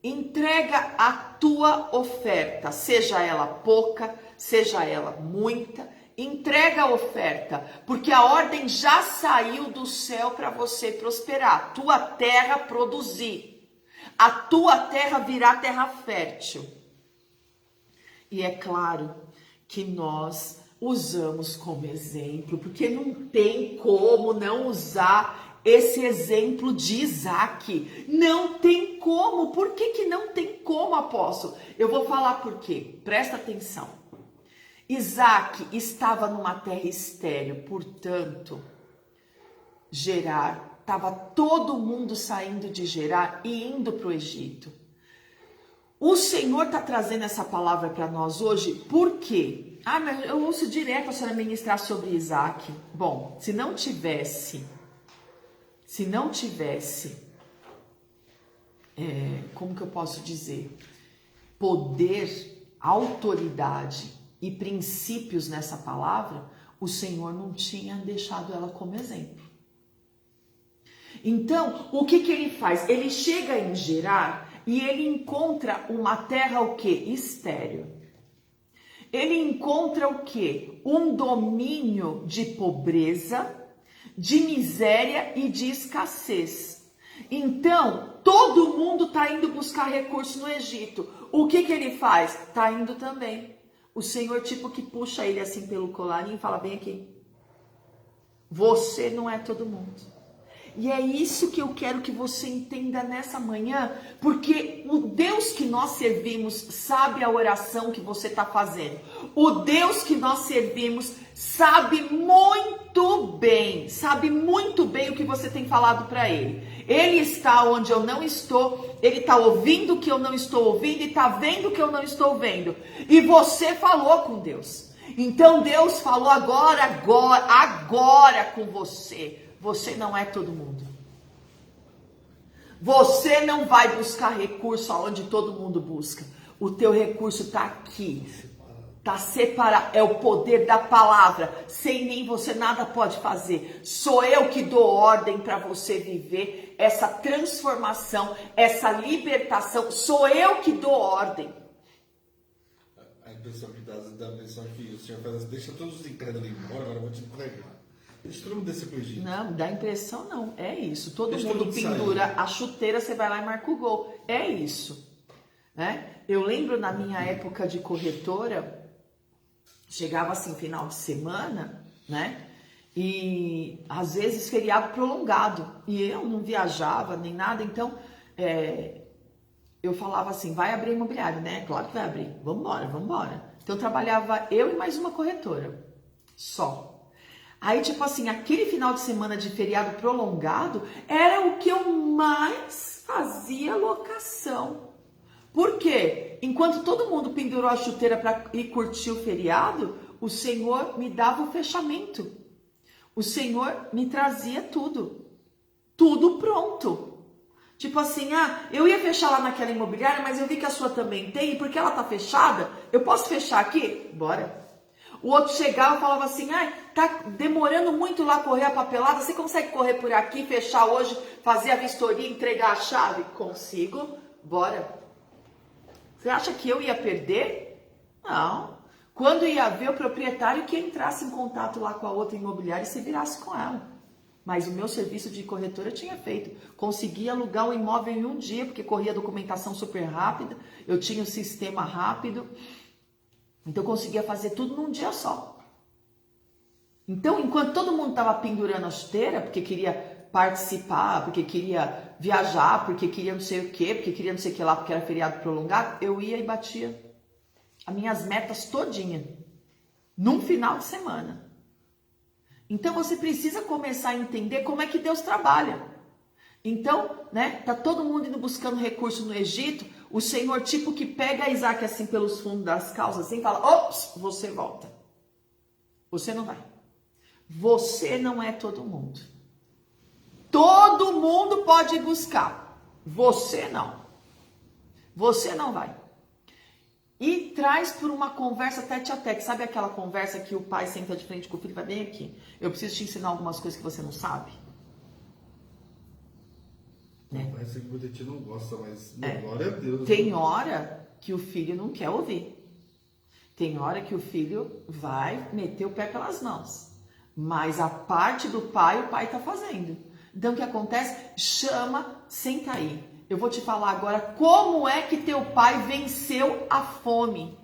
entrega a tua oferta, seja ela pouca, seja ela muita, entrega a oferta, porque a ordem já saiu do céu para você prosperar, tua terra produzir, a tua terra virar terra fértil. E é claro que nós usamos como exemplo, porque não tem como não usar esse exemplo de Isaac. Não tem como. Por que não tem como, apóstolo? Eu vou falar por quê. Presta atenção. Isaac estava numa terra estéril, portanto, Gerar, estava todo mundo saindo de Gerar e indo para o Egito. O Senhor está trazendo essa palavra para nós hoje, por quê? Mas eu ouço direto a senhora ministrar sobre Isaac. Bom, se não tivesse, como que eu posso dizer? Poder, autoridade e princípios nessa palavra, o Senhor não tinha deixado ela como exemplo. Então, o que ele faz? Ele chega em Gerar e ele encontra uma terra o quê? Estéril. Ele encontra o quê? Um domínio de pobreza, de miséria e de escassez. Então, todo mundo está indo buscar recurso no Egito. O que ele faz? Está indo também. O Senhor tipo que puxa ele assim pelo colarinho e fala, vem aqui. Você não é todo mundo. E é isso que eu quero que você entenda nessa manhã, porque o Deus que nós servimos sabe a oração que você está fazendo. O Deus que nós servimos sabe muito bem o que você tem falado para Ele. Ele está onde eu não estou, Ele está ouvindo o que eu não estou ouvindo e está vendo o que eu não estou vendo. E você falou com Deus. Então Deus falou agora com você. Você não é todo mundo. Você não vai buscar recurso aonde todo mundo busca. O teu recurso está aqui. Tá separado, é o poder da palavra. Sem mim você nada pode fazer. Sou eu que dou ordem para você viver essa transformação, essa libertação. Sou eu que dou ordem. A impressão que dá a impressão que o Senhor faz, deixa todos os incrédulos embora, agora eu vou te entregar. Deixa todo mundo descer pro Egito. Não, dá impressão não, é isso. Todo mundo pendura a chuteira, você vai lá e marca o gol. É isso. Né? Eu lembro na minha época de corretora, chegava assim final de semana, né? E às vezes feriado prolongado. E eu não viajava nem nada, então eu falava assim, vai abrir imobiliário, né? Claro que vai abrir, vamos embora. Então trabalhava eu e mais uma corretora, só. Aí tipo assim, aquele final de semana de feriado prolongado era o que eu mais fazia locação. Por quê? Enquanto todo mundo pendurou a chuteira para ir curtir o feriado, o Senhor me dava o fechamento. O Senhor me trazia tudo. Tudo pronto. Tipo assim, eu ia fechar lá naquela imobiliária, mas eu vi que a sua também tem, e porque ela tá fechada, eu posso fechar aqui? Bora. O outro chegava e falava assim, tá demorando muito lá correr a papelada, você consegue correr por aqui, fechar hoje, fazer a vistoria, entregar a chave? Consigo, bora. Você acha que eu ia perder? Não. Quando ia ver o proprietário que entrasse em contato lá com a outra imobiliária e se virasse com ela. Mas o meu serviço de corretora eu tinha feito. Consegui alugar o imóvel em um dia, porque corria a documentação super rápida, eu tinha o sistema rápido. Então eu conseguia fazer tudo num dia só. Então, enquanto todo mundo estava pendurando a chuteira, porque queria participar, porque queria viajar, porque queria não sei o quê, porque queria não sei o que lá, porque era feriado prolongado, eu ia e batia as minhas metas todinha, num final de semana. Então você precisa começar a entender como é que Deus trabalha. Então, né, tá todo mundo indo buscando recurso no Egito, o Senhor tipo que pega Isaac assim pelos fundos das calças assim e fala, ops, você volta. Você não vai. Você não é todo mundo. Todo mundo pode buscar. Você não. Você não vai. E traz por uma conversa tete a tete. Sabe aquela conversa que o pai senta de frente com o filho e vai bem aqui? Eu preciso te ensinar algumas coisas que você não sabe. Parece que o Budeti não gosta, mas glória a Deus. Tem hora que o filho não quer ouvir. Tem hora que o filho vai meter o pé pelas mãos. Mas a parte do pai, o pai está fazendo. Então o que acontece? Chama, senta aí. Eu vou te falar agora como é que teu pai venceu a fome.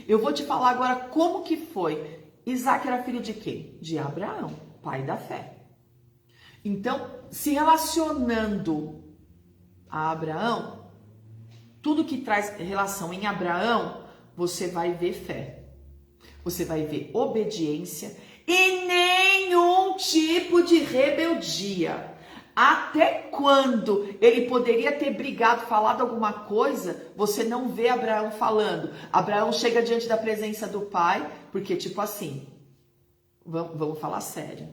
Eu vou te falar agora como que foi. Isaac era filho de quem? De Abraão, pai da fé. Então, se relacionando a Abraão, tudo que traz relação em Abraão, você vai ver fé. Você vai ver obediência e nenhum tipo de rebeldia. Até quando ele poderia ter brigado, falado alguma coisa, você não vê Abraão falando. Abraão chega diante da presença do pai, porque tipo assim, vamos falar sério.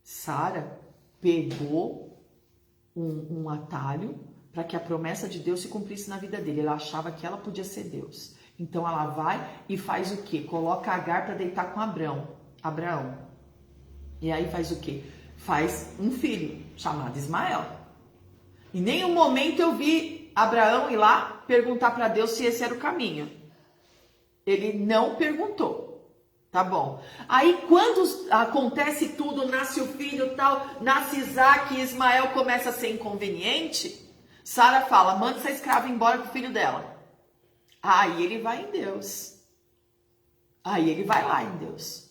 Sara pegou um atalho para que a promessa de Deus se cumprisse na vida dele. Ela achava que ela podia ser Deus. Então ela vai e faz o quê? Coloca Agar para deitar com Abraão. E aí faz o quê? Faz um filho chamado Ismael. Em nenhum momento eu vi Abraão ir lá perguntar para Deus se esse era o caminho. Ele não perguntou. Tá bom. Aí quando acontece tudo, nasce o filho tal, nasce Isaac e Ismael começa a ser inconveniente, Sara fala, manda essa escrava embora com o filho dela. Aí ele vai em Deus. Aí ele vai lá em Deus.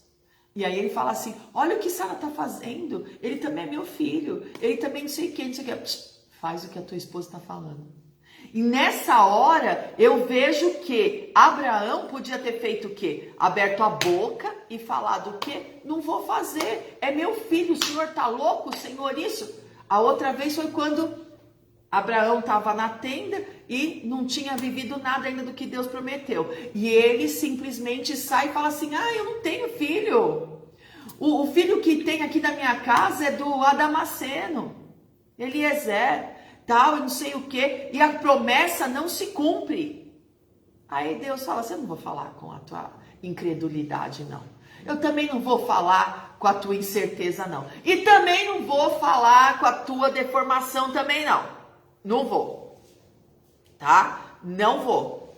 E aí ele fala assim, olha o que Sara está fazendo, ele também é meu filho, ele também não sei o que, não sei o que. Psst, faz o que a tua esposa está falando. E nessa hora eu vejo que Abraão podia ter feito o quê? Aberto a boca e falado o quê? Não vou fazer, é meu filho, o senhor está louco, senhor isso? A outra vez foi quando Abraão estava na tenda e não tinha vivido nada ainda do que Deus prometeu. E ele simplesmente sai e fala assim, eu não tenho filho. O filho que tem aqui da minha casa é do Adamaceno, Eliezer, tal, e não sei o que. E a promessa não se cumpre. Aí Deus fala, você não vou falar com a tua... incredulidade, não. Eu também não vou falar com a tua incerteza, não. E também não vou falar com a tua deformação também, não. Não vou. Tá? Não vou.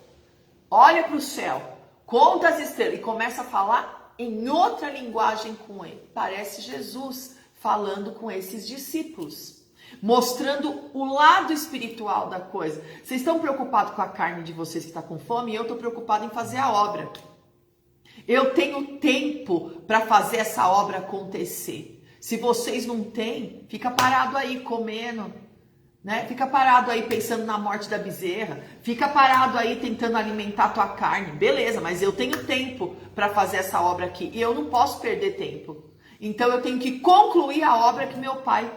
Olha para o céu, conta as estrelas e começa a falar em outra linguagem com ele. Parece Jesus falando com esses discípulos, mostrando o lado espiritual da coisa. Vocês estão preocupados com a carne de vocês que está com fome e eu estou preocupado em fazer a obra. Eu tenho tempo para fazer essa obra acontecer. Se vocês não têm, fica parado aí comendo, né? Fica parado aí pensando na morte da bezerra. Fica parado aí tentando alimentar a tua carne. Beleza, mas eu tenho tempo para fazer essa obra aqui e eu não posso perder tempo. Então eu tenho que concluir a obra que meu pai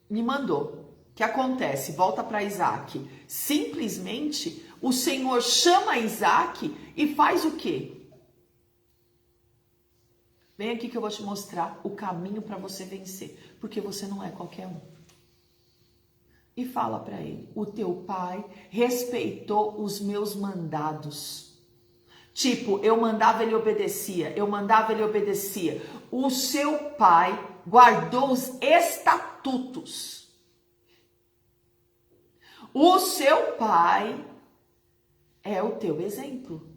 me mandou. O que acontece? Volta para Isaac. Simplesmente o Senhor chama Isaac e faz o quê? Vem aqui que eu vou te mostrar o caminho para você vencer, porque você não é qualquer um. E fala para ele: o teu pai respeitou os meus mandados. Tipo, eu mandava, ele obedecia. Eu mandava, ele obedecia. O seu pai guardou os estatutos. O seu pai é o teu exemplo.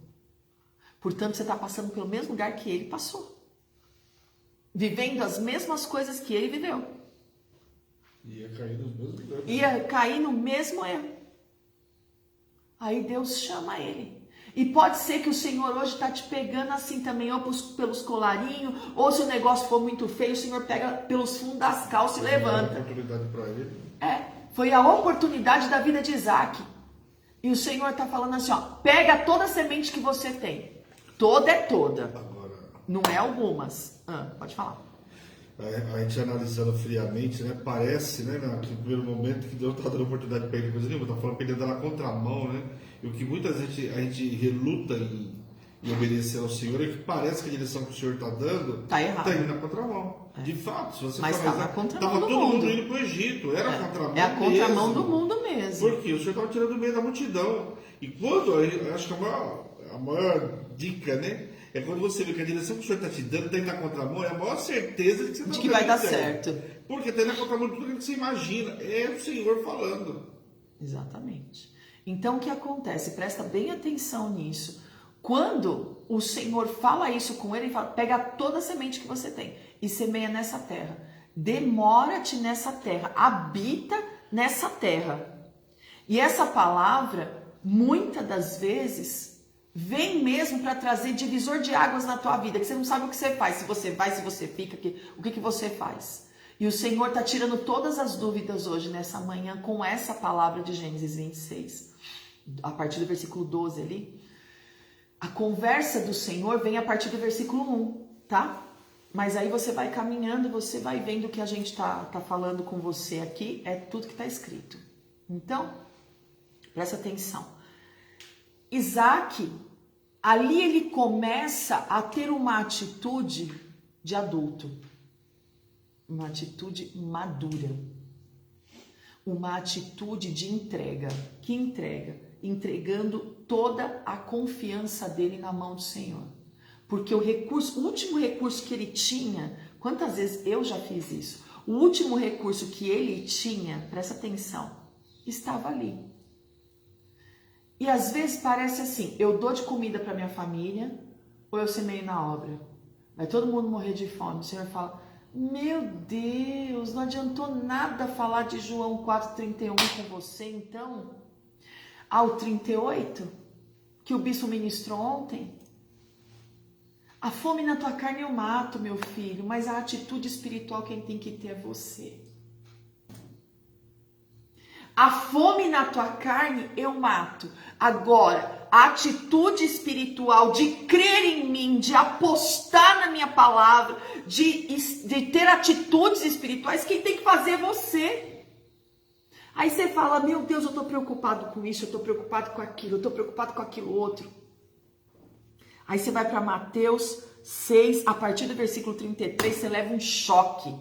Portanto, você está passando pelo mesmo lugar que ele passou. Vivendo as mesmas coisas que ele viveu. Ia cair nos mesmos erros. Ia cair no mesmo erro. Aí Deus chama ele. E pode ser que o Senhor hoje está te pegando assim também, ou pelos colarinhos, ou se o negócio for muito feio, o Senhor pega pelos fundos das calças e levanta. Oportunidade para ele. Foi a oportunidade da vida de Isaac. E o Senhor está falando assim, ó, pega toda a semente que você tem. Toda é toda. Agora, não é algumas. Pode falar. A gente analisando friamente, né? Parece, né, naquele primeiro momento que Deus está dando oportunidade para ele, coisa nenhuma, está falando para ele andar na contramão, né? E o que muitas vezes a gente reluta em obedecer ao Senhor é que parece que a direção que o Senhor está dando está errada. Está indo na contramão. De fato, se você mas estava na contramão estava do todo mundo. mundo indo para o Egito, era a contramão. É a contramão mesmo. do mundo mesmo. Porque o Senhor estava tirando do meio da multidão. E quando, eu acho que a maior dica, né? É quando você vê que a direção que o Senhor está te dando, está indo na contramão, é a maior certeza de que você está de que vai dar certo. Porque está indo na contramão de tudo aquilo que você imagina. É o Senhor falando. Exatamente. Então o que acontece? Presta bem atenção nisso. Quando o Senhor fala isso com ele fala, pega toda a semente que você tem e semeia nessa terra. Demora-te nessa terra. Habita nessa terra. E essa palavra, muitas das vezes, vem mesmo para trazer divisor de águas na tua vida, que você não sabe o que você faz, se você vai, se você fica, o que você faz. E o Senhor está tirando todas as dúvidas hoje, nessa manhã, com essa palavra de Gênesis 26. A partir do versículo 12 ali. A conversa do Senhor vem a partir do versículo 1, tá? Mas aí você vai caminhando, você vai vendo o que a gente tá falando com você aqui, é tudo que está escrito. Então, presta atenção. Isaac, ali ele começa a ter uma atitude de adulto, uma atitude madura, uma atitude de entrega. Que entrega? Entregando toda a confiança dele na mão do Senhor. Porque o último recurso que ele tinha, quantas vezes eu já fiz isso? O último recurso que ele tinha, presta atenção, estava ali. E às vezes parece assim, eu dou de comida para minha família ou eu semeio na obra. Vai todo mundo morrer de fome. O Senhor fala, meu Deus, não adiantou nada falar de João 4,31 com você, então. Ao 38, que o bispo ministrou ontem. A fome na tua carne eu mato, meu filho, mas a atitude espiritual quem tem que ter é você. A fome na tua carne eu mato. Agora, a atitude espiritual de crer em mim, de apostar na minha palavra, de ter atitudes espirituais, quem tem que fazer é você. Aí você fala, meu Deus, eu estou preocupado com isso, eu estou preocupado com aquilo, eu estou preocupado com aquilo outro. Aí você vai para Mateus 6, a partir do versículo 33, você leva um choque.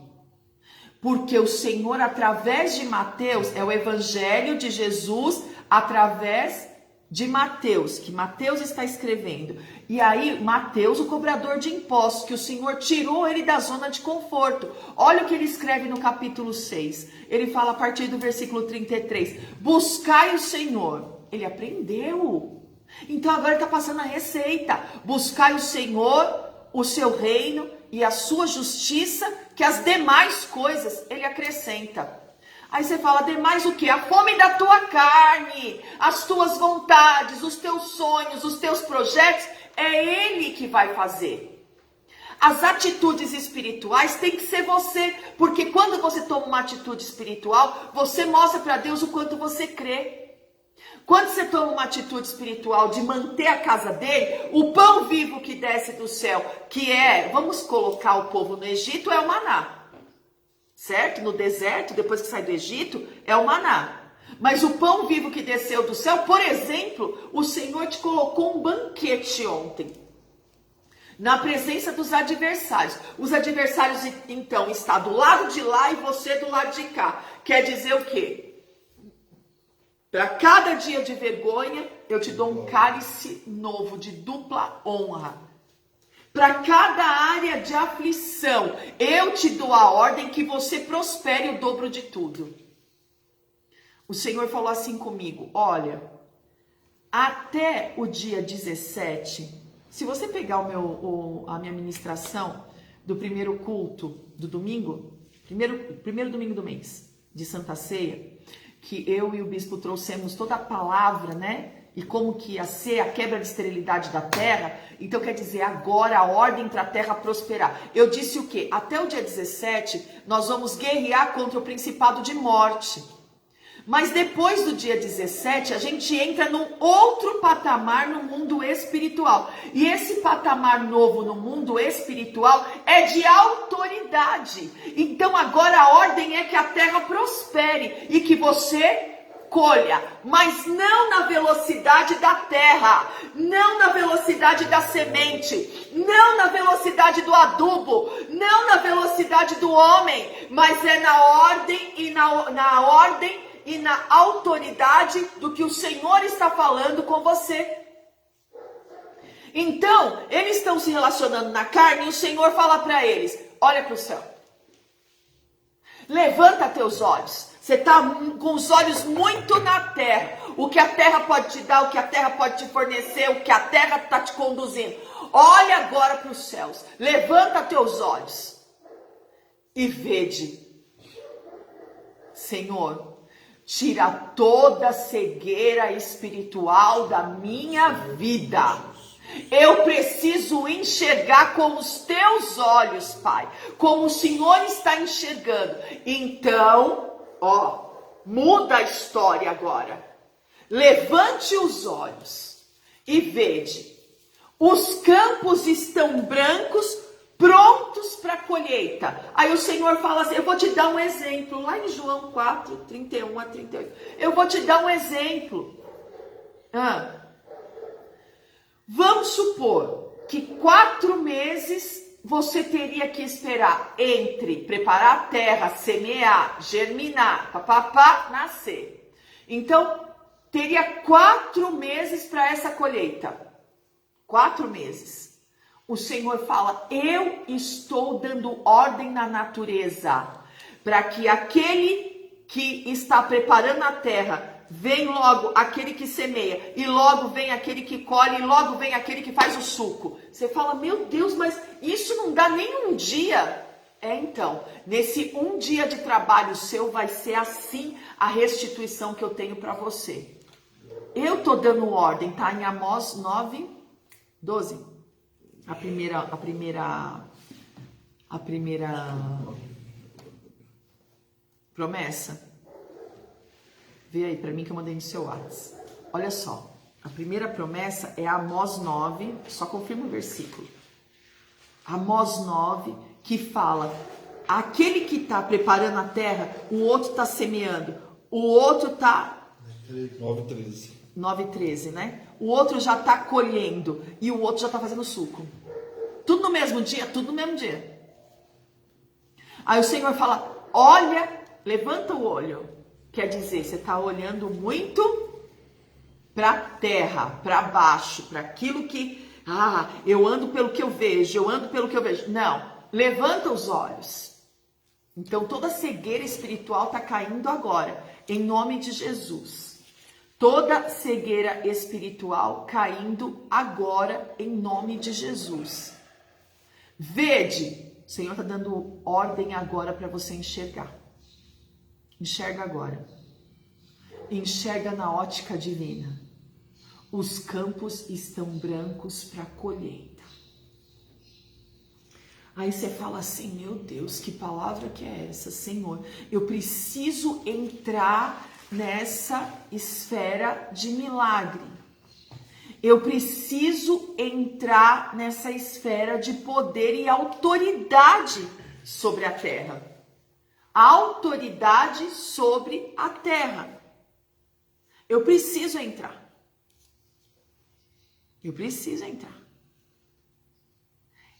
Porque o Senhor, através de Mateus, é o evangelho de Jesus, através de Mateus, que Mateus está escrevendo. E aí, Mateus, o cobrador de impostos, que o Senhor tirou ele da zona de conforto. Olha o que ele escreve no capítulo 6. Ele fala a partir do versículo 33. Buscai o Senhor. Ele aprendeu. Então agora ele está passando a receita. Buscai o Senhor, o seu reino e a sua justiça, que as demais coisas ele acrescenta. Aí você fala, demais o quê? A fome da tua carne, as tuas vontades, os teus sonhos, os teus projetos, é Ele que vai fazer. As atitudes espirituais tem que ser você, porque quando você toma uma atitude espiritual, você mostra para Deus o quanto você crê. Quando você toma uma atitude espiritual de manter a casa dele, o pão vivo que desce do céu, que é, vamos colocar o povo no Egito, é o maná. Certo? No deserto, depois que sai do Egito, é o maná. Mas o pão vivo que desceu do céu, por exemplo, o Senhor te colocou um banquete ontem. Na presença dos adversários. Os adversários, então, estão do lado de lá e você do lado de cá. Quer dizer o quê? Para cada dia de vergonha, eu te dou um cálice novo de dupla honra. Para cada área de aflição, eu te dou a ordem que você prospere o dobro de tudo. O Senhor falou assim comigo, olha, até o dia 17, se você pegar a minha ministração do primeiro culto do domingo, primeiro domingo do mês, de Santa Ceia, que eu e o bispo trouxemos toda a palavra, né? E como que ia ser a quebra de esterilidade da terra. Então quer dizer, agora a ordem para a terra prosperar. Eu disse o quê? Até o dia 17, nós vamos guerrear contra o principado de morte. Mas depois do dia 17, a gente entra num outro patamar no mundo espiritual. E esse patamar novo no mundo espiritual é de autoridade. Então agora a ordem é que a terra prospere e que você colha, mas não na velocidade da terra, não na velocidade da semente, não na velocidade do adubo, não na velocidade do homem, mas é na ordem e na ordem e na autoridade do que o Senhor está falando com você. Então, eles estão se relacionando na carne e o Senhor fala para eles, olha para o céu, levanta teus olhos. Você está com os olhos muito na terra. O que a terra pode te dar, o que a terra pode te fornecer, o que a terra está te conduzindo. Olha agora para os céus. Levanta teus olhos e vede. Senhor, tira toda a cegueira espiritual da minha vida. Eu preciso enxergar com os teus olhos, Pai. Como o Senhor está enxergando. Então... muda a história agora. Levante os olhos e vede. Os campos estão brancos, prontos para a colheita. Aí o Senhor fala assim, eu vou te dar um exemplo. Lá em João 4, 31 a 38. Eu vou te dar um exemplo. Vamos supor que 4 meses... você teria que esperar entre preparar a terra, semear, germinar, papapá, nascer. Então, teria 4 meses para essa colheita. 4 meses. O Senhor fala, eu estou dando ordem na natureza, para que aquele que está preparando a terra, vem logo aquele que semeia, e logo vem aquele que colhe, e logo vem aquele que faz o suco. Você fala, meu Deus, mas isso não dá nem um dia. Então, nesse um dia de trabalho seu, vai ser assim a restituição que eu tenho para você. Eu tô dando ordem, tá? Em Amós 9, 12. A primeira promessa. Vê aí para mim que eu mandei no seu WhatsApp. Olha só, a primeira promessa é Amós 9, só confirma o versículo. Amós 9, que fala, aquele que está preparando a terra, o outro está semeando, o outro está... 9:13. 9:13, né? O outro já está colhendo e o outro já está fazendo suco. Tudo no mesmo dia, tudo no mesmo dia. Aí o Senhor fala, olha, levanta o olho. Quer dizer, você está olhando muito para a terra, para baixo, para aquilo que, eu ando pelo que eu vejo, eu ando pelo que eu vejo. Não, levanta os olhos. Então toda cegueira espiritual está caindo agora, em nome de Jesus. Toda cegueira espiritual caindo agora, em nome de Jesus. Vede, o Senhor está dando ordem agora para você enxergar. Enxerga agora. Enxerga na ótica divina. Os campos estão brancos para colheita. Aí você fala assim, meu Deus, que palavra que é essa, Senhor? Eu preciso entrar nessa esfera de milagre. Eu preciso entrar nessa esfera de poder e autoridade sobre a terra. Autoridade sobre a terra. Eu preciso entrar. Eu preciso entrar.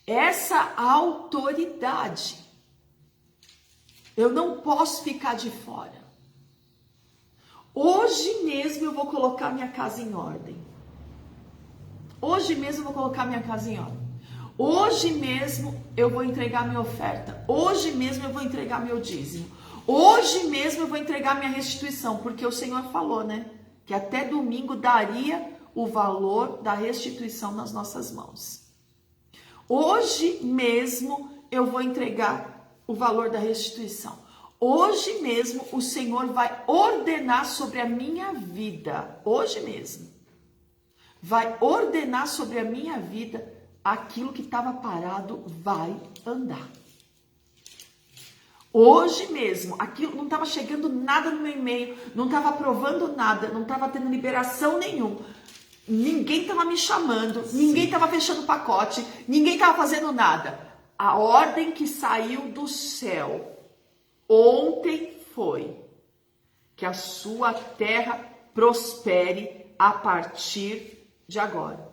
Essa autoridade. Eu não posso ficar de fora. Hoje mesmo eu vou colocar minha casa em ordem. Hoje mesmo eu vou colocar minha casa em ordem. Hoje mesmo eu vou entregar minha oferta. Hoje mesmo eu vou entregar meu dízimo. Hoje mesmo eu vou entregar minha restituição. Porque o Senhor falou, né? Que até domingo daria o valor da restituição nas nossas mãos. Hoje mesmo eu vou entregar o valor da restituição. Hoje mesmo o Senhor vai ordenar sobre a minha vida. Hoje mesmo. Vai ordenar sobre a minha vida aquilo que estava parado vai andar. Hoje mesmo, aquilo não estava chegando nada no meu e-mail, não estava aprovando nada, não estava tendo liberação nenhuma. Ninguém estava me chamando, ninguém estava fechando pacote, ninguém estava fazendo nada. A ordem que saiu do céu ontem foi que a sua terra prospere a partir de agora.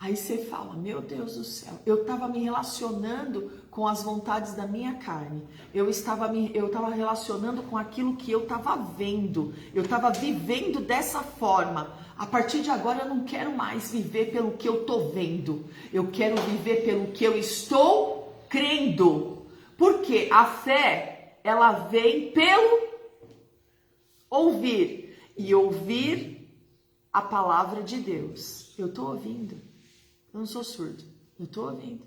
Aí você fala, meu Deus do céu, eu estava me relacionando com as vontades da minha carne. Eu estava relacionando com aquilo que eu estava vendo. Eu estava vivendo dessa forma. A partir de agora eu não quero mais viver pelo que eu estou vendo. Eu quero viver pelo que eu estou crendo. Porque a fé, ela vem pelo ouvir. E ouvir a palavra de Deus. Eu estou ouvindo. Eu não sou surdo, eu estou ouvindo.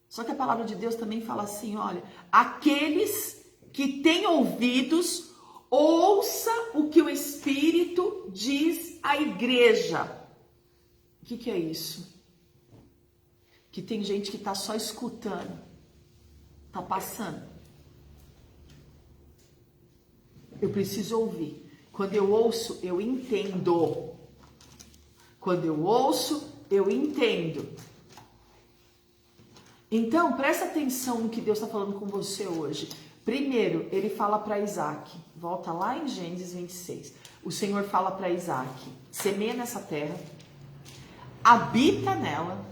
Só que a palavra de Deus também fala assim, olha, aqueles que têm ouvidos, ouça o que o Espírito diz à igreja. O que é isso? Que tem gente que está só escutando, está passando. Eu preciso ouvir. Quando eu ouço, eu entendo. Quando eu ouço, eu entendo. Então, presta atenção no que Deus está falando com você hoje. Primeiro, ele fala para Isaac. Volta lá em Gênesis 26. O Senhor fala para Isaac. Semeia nessa terra. Habita nela.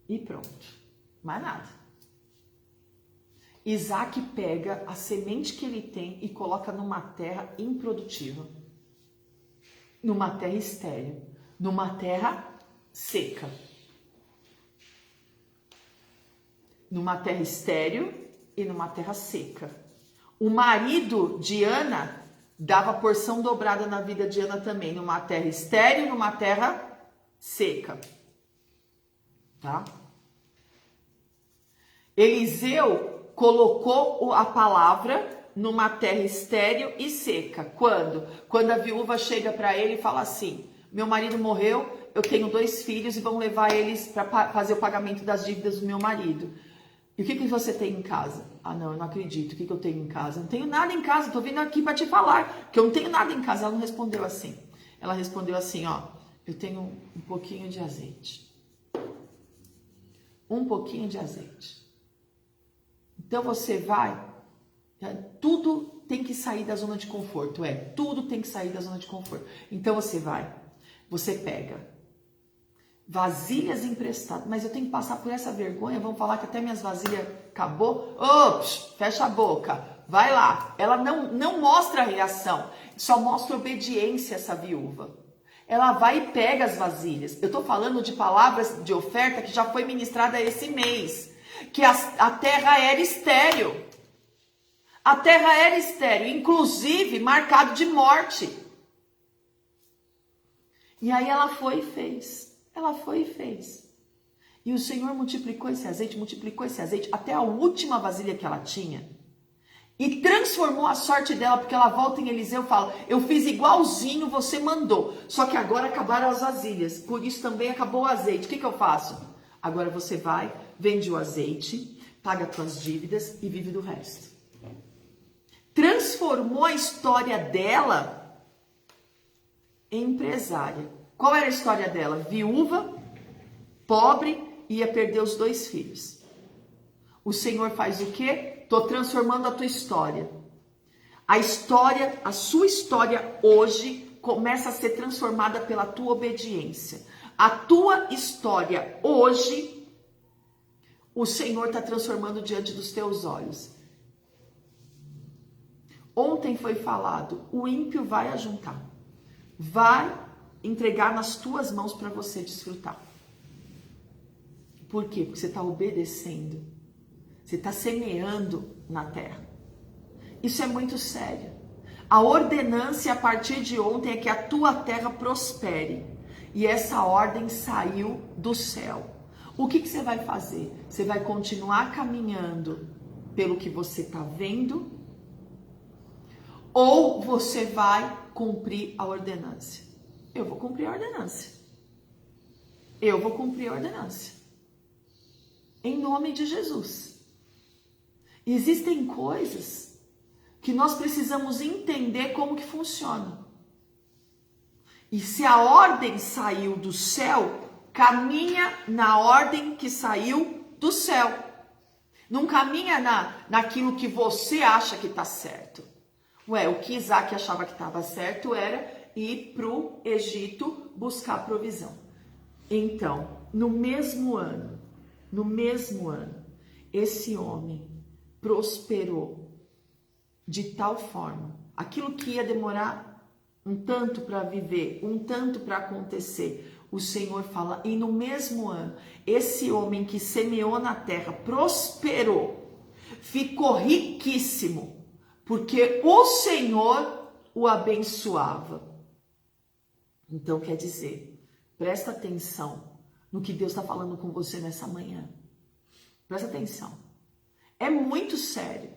E pronto. Mais nada. Isaac pega a semente que ele tem e coloca numa terra improdutiva. Numa terra estéril, numa terra seca. Numa terra estéril e numa terra seca. O marido de Ana dava porção dobrada na vida de Ana também, numa terra estéril e numa terra seca. Tá? Eliseu colocou a palavra numa terra estéril e seca. Quando? Quando a viúva chega para ele e fala assim, meu marido morreu, eu tenho 2 filhos e vão levar eles para fazer o pagamento das dívidas do meu marido. E o que você tem em casa? Ah, não, eu não acredito. O que eu tenho em casa? Eu não tenho nada em casa, tô vindo aqui para te falar que eu não tenho nada em casa. Ela não respondeu assim. Ela respondeu assim, ó, eu tenho um pouquinho de azeite. Um pouquinho de azeite. Então você vai... Tudo tem que sair da zona de conforto, tudo tem que sair da zona de conforto. Então você vai, você pega vasilhas emprestadas, mas eu tenho que passar por essa vergonha, vão falar que até minhas vasilhas acabou, fecha a boca, vai lá. Ela não mostra reação, só mostra obediência essa viúva. Ela vai e pega as vasilhas. Eu estou falando de palavras de oferta que já foi ministrada esse mês. Que a terra era estéril. A terra era estéril, inclusive marcado de morte. E aí ela foi e fez. Ela foi e fez. E o Senhor multiplicou esse azeite até a última vasilha que ela tinha. E transformou a sorte dela, porque ela volta em Eliseu e fala, eu fiz igualzinho você mandou, só que agora acabaram as vasilhas, por isso também acabou o azeite. O que eu faço? Agora você vai, vende o azeite, paga as suas dívidas e vive do resto. Transformou a história dela em empresária. Qual era a história dela? Viúva, pobre, ia perder os 2 filhos. O Senhor faz o quê? Estou transformando a tua história. A sua história hoje começa a ser transformada pela tua obediência. A tua história hoje, o Senhor está transformando diante dos teus olhos. Ontem foi falado, o ímpio vai ajuntar. Vai entregar nas tuas mãos para você desfrutar. Por quê? Porque você está obedecendo. Você está semeando na terra. Isso é muito sério. A ordenância a partir de ontem é que a tua terra prospere. E essa ordem saiu do céu. O que você vai fazer? Você vai continuar caminhando pelo que você está vendo? Ou você vai cumprir a ordenância? Eu vou cumprir a ordenância. Eu vou cumprir a ordenância. Em nome de Jesus. Existem coisas que nós precisamos entender como que funciona. E se a ordem saiu do céu, caminha na ordem que saiu do céu. Não caminha naquilo que você acha que está certo. O que Isaac achava que estava certo era ir para o Egito buscar provisão. Então, no mesmo ano, esse homem prosperou de tal forma, aquilo que ia demorar um tanto para viver, um tanto para acontecer, o Senhor fala, e no mesmo ano, esse homem que semeou na terra prosperou, ficou riquíssimo, porque o Senhor o abençoava. Então quer dizer, presta atenção no que Deus está falando com você nessa manhã. Presta atenção. É muito sério.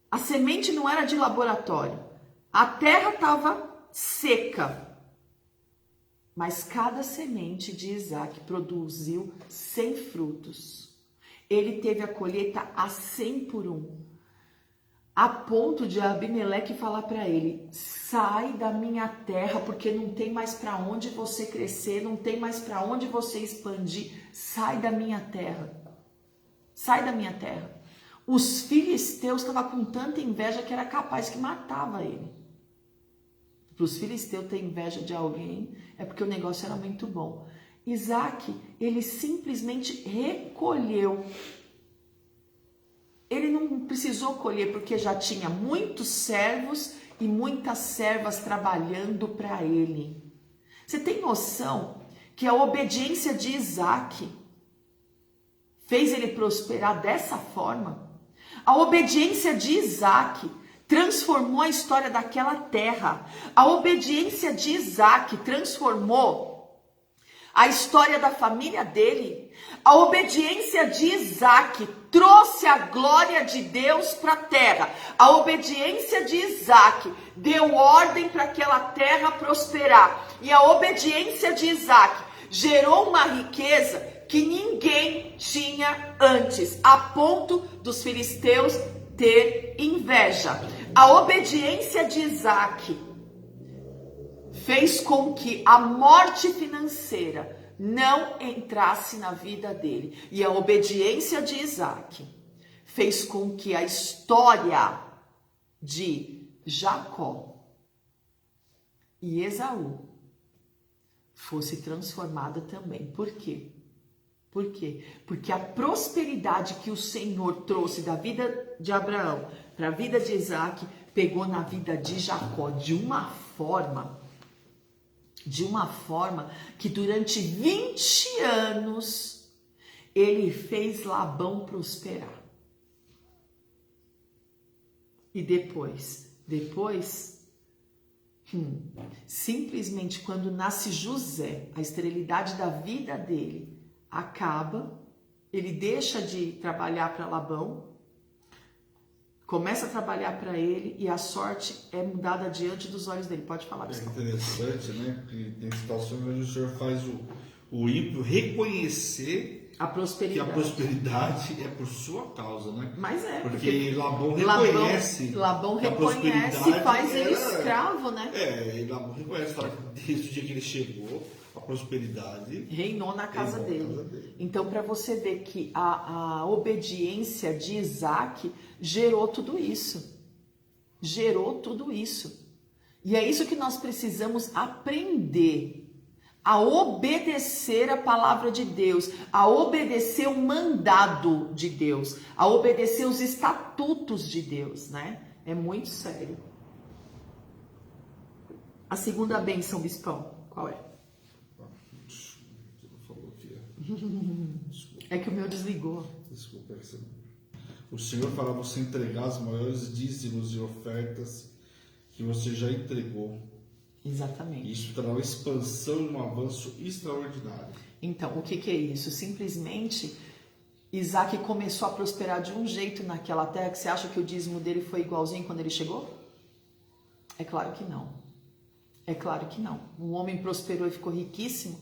A semente não era de laboratório. A terra estava seca. Mas cada semente de Isaac produziu 100 frutos. Ele teve a colheita a 100 por 1. A ponto de Abimeleque falar para ele, sai da minha terra, porque não tem mais para onde você crescer, não tem mais para onde você expandir. Sai da minha terra. Sai da minha terra. Os filisteus estavam com tanta inveja que era capaz que matava ele. Para os filisteus ter inveja de alguém é porque o negócio era muito bom. Isaac, ele simplesmente recolheu. Ele não precisou colher porque já tinha muitos servos e muitas servas trabalhando para ele. Você tem noção que a obediência de Isaac fez ele prosperar dessa forma? A obediência de Isaac transformou a história daquela terra. A obediência de Isaac transformou a história da família dele. A obediência de Isaac trouxe a glória de Deus para a terra. A obediência de Isaac deu ordem para aquela terra prosperar. E a obediência de Isaac gerou uma riqueza que ninguém tinha antes, a ponto dos filisteus ter inveja. A obediência de Isaac fez com que a morte financeira não entrasse na vida dele. E a obediência de Isaac fez com que a história de Jacó e Esaú fosse transformada também. Por quê? Por quê? Porque a prosperidade que o Senhor trouxe da vida de Abraão para a vida de Isaac, pegou na vida de Jacó de uma forma que durante 20 anos ele fez Labão prosperar. E depois, simplesmente quando nasce José, a esterilidade da vida dele acaba, ele deixa de trabalhar para Labão, começa a trabalhar para ele e a sorte é mudada diante dos olhos dele. Pode falar, pessoal. É interessante, né? Que tem situações onde o Senhor faz o ímpio reconhecer que a prosperidade é por sua causa, né? Mas porque Labão reconhece. Labão reconhece e faz ele escravo, né? E Labão reconhece, fala que desde o dia que ele chegou, a prosperidade reinou na casa dele. Então, para você ver que a obediência de Isaac gerou tudo isso. E é isso que nós precisamos aprender. A obedecer a palavra de Deus, a obedecer o mandado de Deus, a obedecer os estatutos de Deus, né? É muito sério. A segunda bênção, bispão, qual é? É que o meu desligou. Desculpa. O Senhor fará você entregar os maiores dízimos e ofertas que você já entregou. Exatamente. Isso trará uma expansão e um avanço extraordinário. Então, o que é isso? Simplesmente, Isaac começou a prosperar de um jeito naquela terra que você acha que o dízimo dele foi igualzinho quando ele chegou? É claro que não. Um homem prosperou e ficou riquíssimo.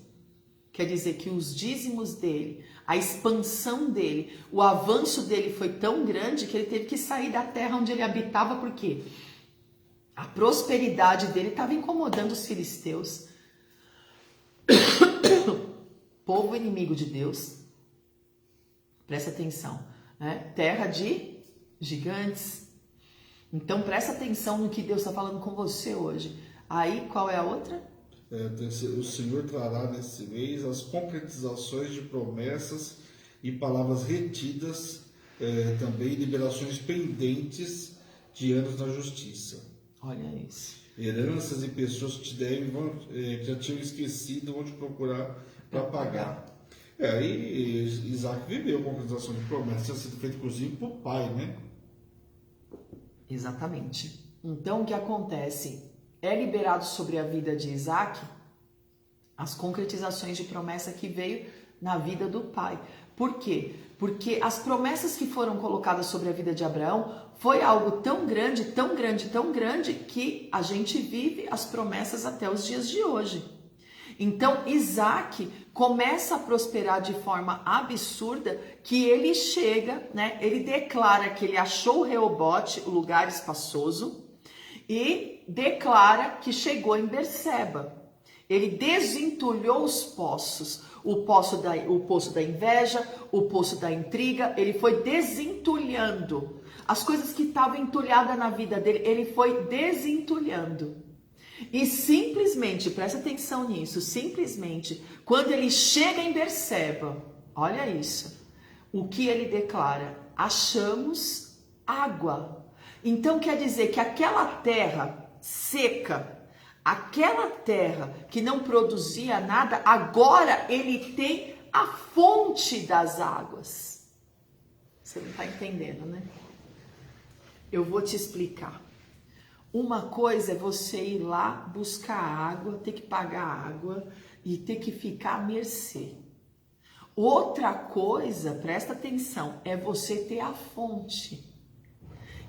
Quer dizer que os dízimos dele, a expansão dele, o avanço dele foi tão grande que ele teve que sair da terra onde ele habitava, por quê? A prosperidade dele estava incomodando os filisteus. Povo inimigo de Deus. Presta atenção. Né? Terra de gigantes. Então presta atenção no que Deus está falando com você hoje. Aí qual é a outra? O Senhor trará nesse mês as concretizações de promessas e palavras retidas, também liberações pendentes de anos na justiça. Olha isso. Heranças e pessoas que te devem, que já tinham esquecido, vão te procurar para pagar. Aí Isaac viveu a concretização de promessas, tinha sido feito inclusive por pai, né? Exatamente. Então o que acontece? É liberado sobre a vida de Isaac as concretizações de promessa que veio na vida do pai. Por quê? Porque as promessas que foram colocadas sobre a vida de Abraão foi algo tão grande, que a gente vive as promessas até os dias de hoje. Então, Isaac começa a prosperar de forma absurda que ele chega, né? Ele declara que ele achou Reobote, o lugar espaçoso, e declara que chegou em Berseba. Ele desentulhou os poços, o poço da inveja, o poço da intriga, ele foi desentulhando. As coisas que estavam entulhadas na vida dele, ele foi desentulhando. E simplesmente, presta atenção nisso, simplesmente, quando ele chega em Berseba, olha isso, o que ele declara? Achamos água. Então quer dizer que aquela terra seca, aquela terra que não produzia nada, agora ele tem a fonte das águas. Você não está entendendo, né? Eu vou te explicar. Uma coisa é você ir lá buscar água, ter que pagar água e ter que ficar à mercê. Outra coisa, presta atenção, é você ter a fonte.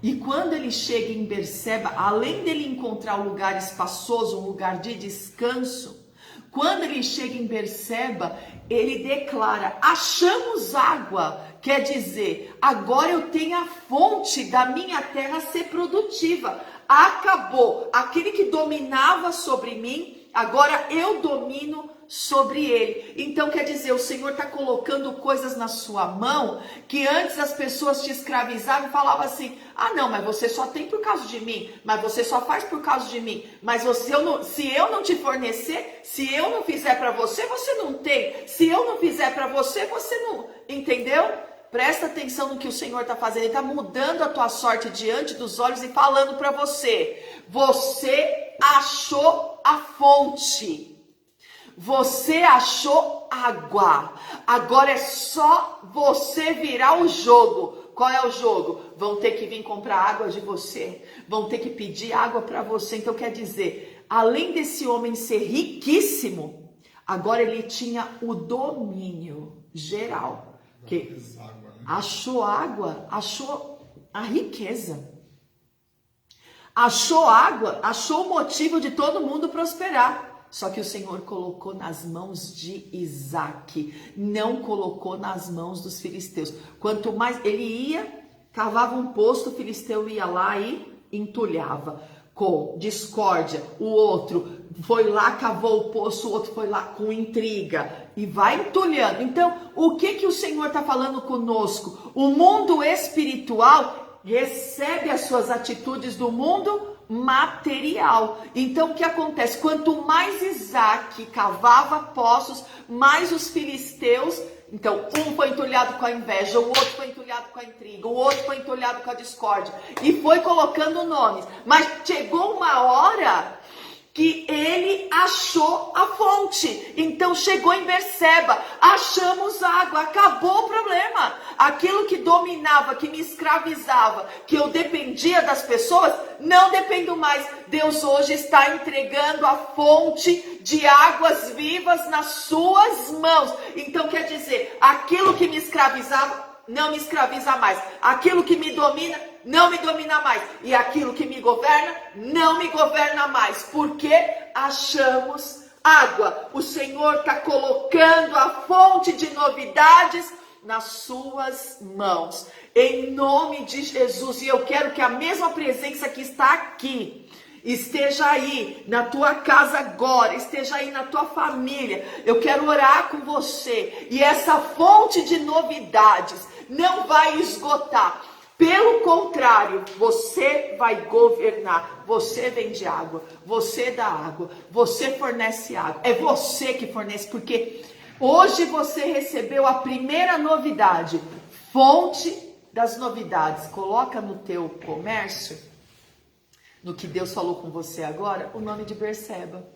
E quando ele chega em Berseba, além dele encontrar um lugar espaçoso, um lugar de descanso, quando ele chega em Berseba, ele declara, achamos água, quer dizer, agora eu tenho a fonte da minha terra ser produtiva. Acabou, aquele que dominava sobre mim, agora eu domino sobre ele. Então quer dizer, o Senhor está colocando coisas na sua mão que antes as pessoas te escravizavam e falavam assim: ah não, mas você só tem por causa de mim, mas você só faz por causa de mim, mas se eu não te fornecer, se eu não fizer para você, você não tem, se eu não fizer para você, você não, entendeu? Presta atenção no que o Senhor está fazendo. Ele está mudando a tua sorte diante dos olhos e falando para você: você achou a fonte. Você achou água. Agora é só você virar o jogo. Qual é o jogo? Vão ter que vir comprar água de você. Vão ter que pedir água para você. Então quer dizer, além desse homem ser riquíssimo, agora ele tinha o domínio geral. Que achou água, achou a riqueza. Achou água, achou o motivo de todo mundo prosperar. Só que o Senhor colocou nas mãos de Isaac, não colocou nas mãos dos filisteus. Quanto mais ele ia, cavava um poço, o filisteu ia lá e entulhava. Com discórdia, o outro foi lá, cavou o poço, o outro foi lá com intriga e vai entulhando. Então, o que o Senhor está falando conosco? O mundo espiritual recebe as suas atitudes do mundo material. Então o que acontece? Quanto mais Isaac cavava poços, mais os filisteus, então um foi entulhado com a inveja, o outro foi entulhado com a intriga, o outro foi entulhado com a discórdia, e foi colocando nomes. Mas chegou uma hora que ele achou a fonte. Então chegou em Berseba, achamos água, acabou o problema. Aquilo que dominava, que me escravizava, que eu dependia das pessoas, não dependo mais. Deus hoje está entregando a fonte de águas vivas nas suas mãos. Então quer dizer, aquilo que me escravizava não me escraviza mais. Aquilo que me domina não me domina mais. E aquilo que me governa não me governa mais. Porque achamos água. O Senhor está colocando a fonte de novidades nas suas mãos. Em nome de Jesus. E eu quero que a mesma presença que está aqui esteja aí na tua casa agora, esteja aí na tua família. Eu quero orar com você. E essa fonte de novidades não vai esgotar. Pelo contrário, você vai governar. Você vende água, você dá água, você fornece água. É você que fornece, porque hoje você recebeu a primeira novidade. Fonte das novidades. Coloca no teu comércio, no que Deus falou com você agora, o nome de Berseba.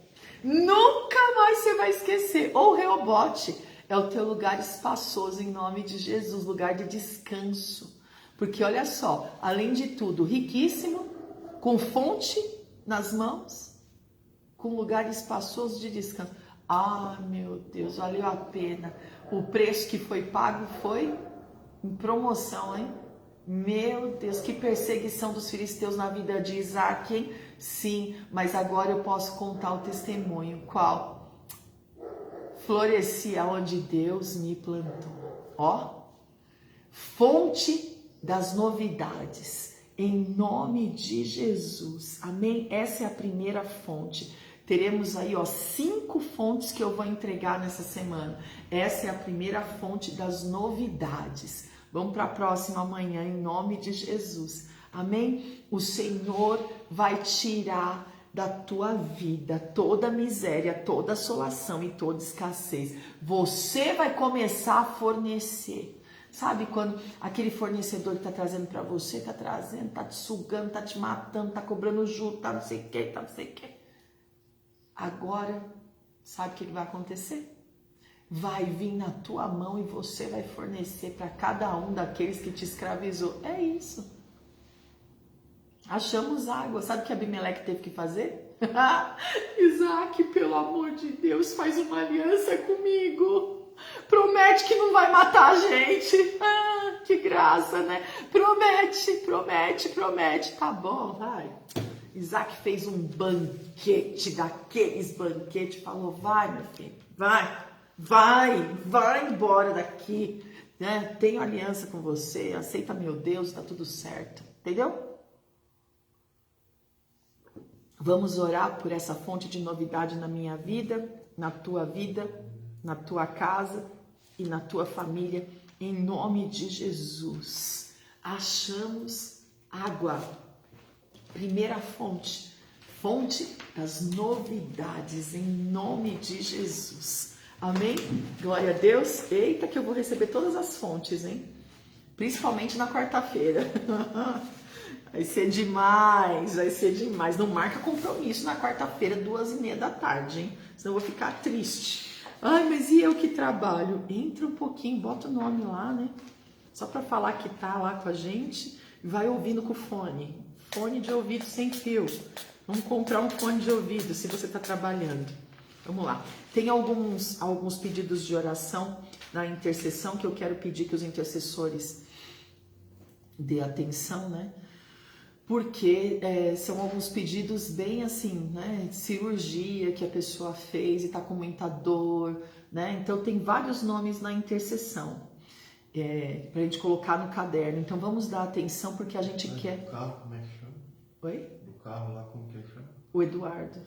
Nunca mais você vai esquecer. Ou Reobote, é o teu lugar espaçoso em nome de Jesus, lugar de descanso. Porque olha só, além de tudo, riquíssimo, com fonte nas mãos, com lugar espaçoso de descanso. Ah, meu Deus, valeu a pena. O preço que foi pago foi em promoção, hein? Meu Deus, que perseguição dos filisteus na vida de Isaac, hein? Sim, mas agora eu posso contar o testemunho. Qual? Floresci aonde Deus me plantou. Ó, fonte das novidades, em nome de Jesus, amém? Essa é a primeira fonte. Teremos aí, ó, 5 fontes que eu vou entregar nessa semana. Essa é a primeira fonte das novidades. Vamos para a próxima amanhã, em nome de Jesus, amém? O Senhor vai tirar da tua vida toda miséria, toda assolação e toda escassez. Você vai começar a fornecer. Sabe quando aquele fornecedor que está trazendo para você, está trazendo, está te sugando, está te matando, está cobrando juros, está não sei o que, está não sei o que. Agora, sabe o que vai acontecer? Vai vir na tua mão e você vai fornecer para cada um daqueles que te escravizou. É isso. Achamos água. Sabe o que Abimeleque teve que fazer? Isaac, pelo amor de Deus, faz uma aliança comigo. Promete que não vai matar a gente. Ah, que graça, né? Promete. Tá bom, vai. Isaac fez um banquete, daqueles banquetes. Falou, vai, meu filho, vai embora daqui. Né? Tenho aliança com você, aceita meu Deus, tá tudo certo. Entendeu? Vamos orar por essa fonte de novidade na minha vida. na tua vida, na tua casa e na tua família, em nome de Jesus. Achamos água, primeira fonte, fonte das novidades, em nome de Jesus. Amém? Glória a Deus. Eita, que eu vou receber todas as fontes, hein? Principalmente na quarta-feira. Vai ser demais, vai ser demais. Não marca compromisso na quarta-feira, 2h30 da tarde, hein? Senão eu vou ficar triste. Ai, mas e eu que trabalho? Entra um pouquinho, bota o nome lá, né? Só para falar que tá lá com a gente. Vai ouvindo com fone. Fone de ouvido sem fio. Vamos comprar um fone de ouvido se você está trabalhando. Vamos lá. Tem alguns pedidos de oração na intercessão que eu quero pedir que os intercessores dê atenção, né? Porque são alguns pedidos bem assim, né? Cirurgia que a pessoa fez e está com muita dor, né? Então tem vários nomes na intercessão para a gente colocar no caderno. Então vamos dar atenção porque a gente quer. Do carro, como é que chama? Oi? Do carro lá, como que chama? O Eduardo.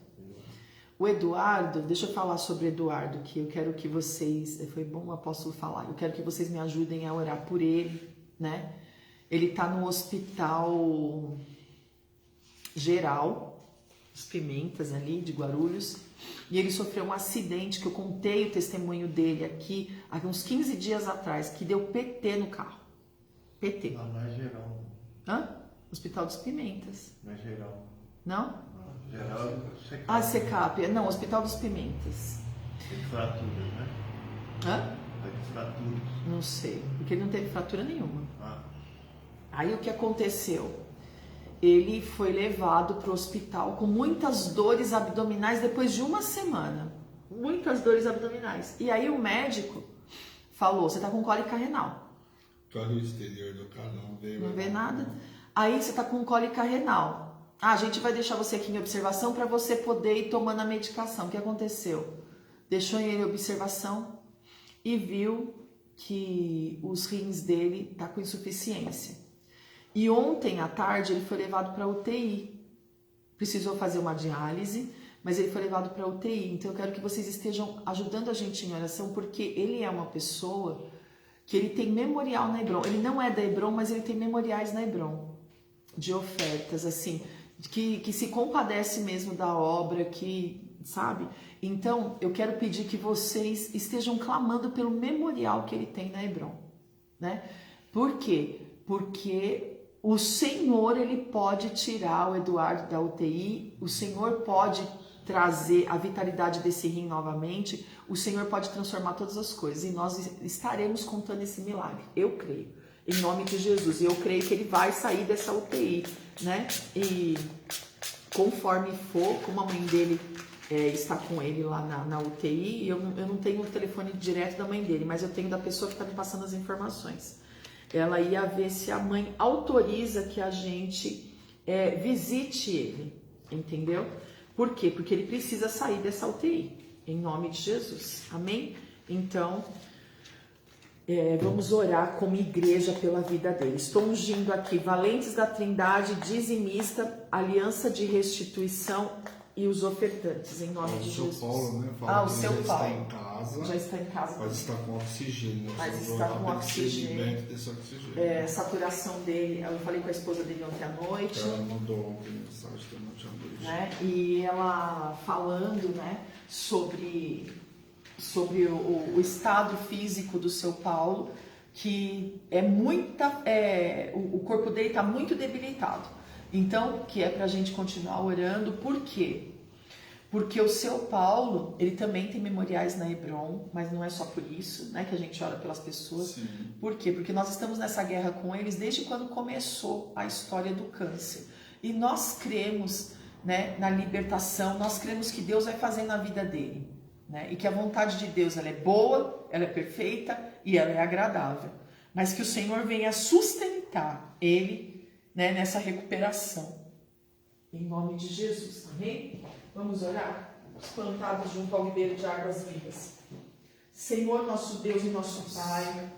O Eduardo, deixa eu falar sobre o Eduardo, que eu quero que vocês, foi bom o apóstolo falar, eu quero que vocês me ajudem a orar por ele, né? Ele tá no hospital geral, os Pimentas ali, de Guarulhos, e ele sofreu um acidente, que eu contei o testemunho dele aqui, há uns 15 dias atrás, que deu PT no carro. PT. Não é geral. Hã? Hospital dos Pimentas. Não é geral. Não? Geral é Secap. Ah, Secap. Não, Hospital dos Pimentas. Tem fraturas, né? Hã? Tem fraturas. Não sei, porque ele não teve fratura nenhuma. Ah. Aí o que aconteceu? Ele foi levado para o hospital com muitas dores abdominais depois de uma semana. Muitas dores abdominais. E aí o médico falou, você está com cólica renal. Olha o exterior do carro, não vê. Não vê nada? Aí você está com cólica renal. Ah, a gente vai deixar você aqui em observação para você poder ir tomando a medicação. O que aconteceu? Deixou ele em observação e viu que os rins dele tá com insuficiência. E ontem à tarde ele foi levado para UTI. Precisou fazer uma diálise, mas ele foi levado para UTI. Então eu quero que vocês estejam ajudando a gente em oração, porque ele é uma pessoa que ele tem memorial na Hebron. Ele não é da Hebron, mas ele tem memoriais na Hebron de ofertas, assim, que se compadece mesmo da obra, que, sabe? Então, eu quero pedir que vocês estejam clamando pelo memorial que ele tem na Hebron, né? Por quê? Porque o Senhor, ele pode tirar o Eduardo da UTI, o Senhor pode trazer a vitalidade desse rim novamente, o Senhor pode transformar todas as coisas e nós estaremos contando esse milagre, eu creio, em nome de Jesus, e eu creio que ele vai sair dessa UTI, né? E conforme for, como a mãe dele está com ele lá na UTI, eu não tenho o telefone direto da mãe dele, mas eu tenho da pessoa que está me passando as informações. Ela ia ver se a mãe autoriza que a gente visite ele, entendeu? Por quê? Porque ele precisa sair dessa UTI, em nome de Jesus, amém? Então, vamos orar como igreja pela vida dele. Estou ungindo aqui Valentes da Trindade, dizimista, aliança de restituição e os ofertantes, em nome de Jesus. O seu Paulo, né? Fala o seu Paulo. Está em casa. Já está em casa. Mas está com oxigênio. Mas está com oxigênio. Desse oxigênio. A saturação dele, eu falei com a esposa dele ontem à noite. Ela mandou ontem mensagem que eu não tinha visto. Né? E ela falando, né, sobre o estado físico do seu Paulo, que o corpo dele está muito debilitado. Então, que é para a gente continuar orando. Por quê? Porque o seu Paulo, ele também tem memoriais na Hebron, mas não é só por isso, né, que a gente ora pelas pessoas. Sim. Por quê? Porque nós estamos nessa guerra com eles desde quando começou a história do câncer. E nós cremos, né, na libertação, nós cremos que Deus vai fazer na vida dele, né, e que a vontade de Deus ela é boa, ela é perfeita e ela é agradável. Mas que o Senhor venha sustentar ele, né, nessa recuperação. Em nome de Jesus, amém? Vamos orar? Plantados junto ao ribeiro de águas vivas. Senhor, nosso Deus e nosso Pai,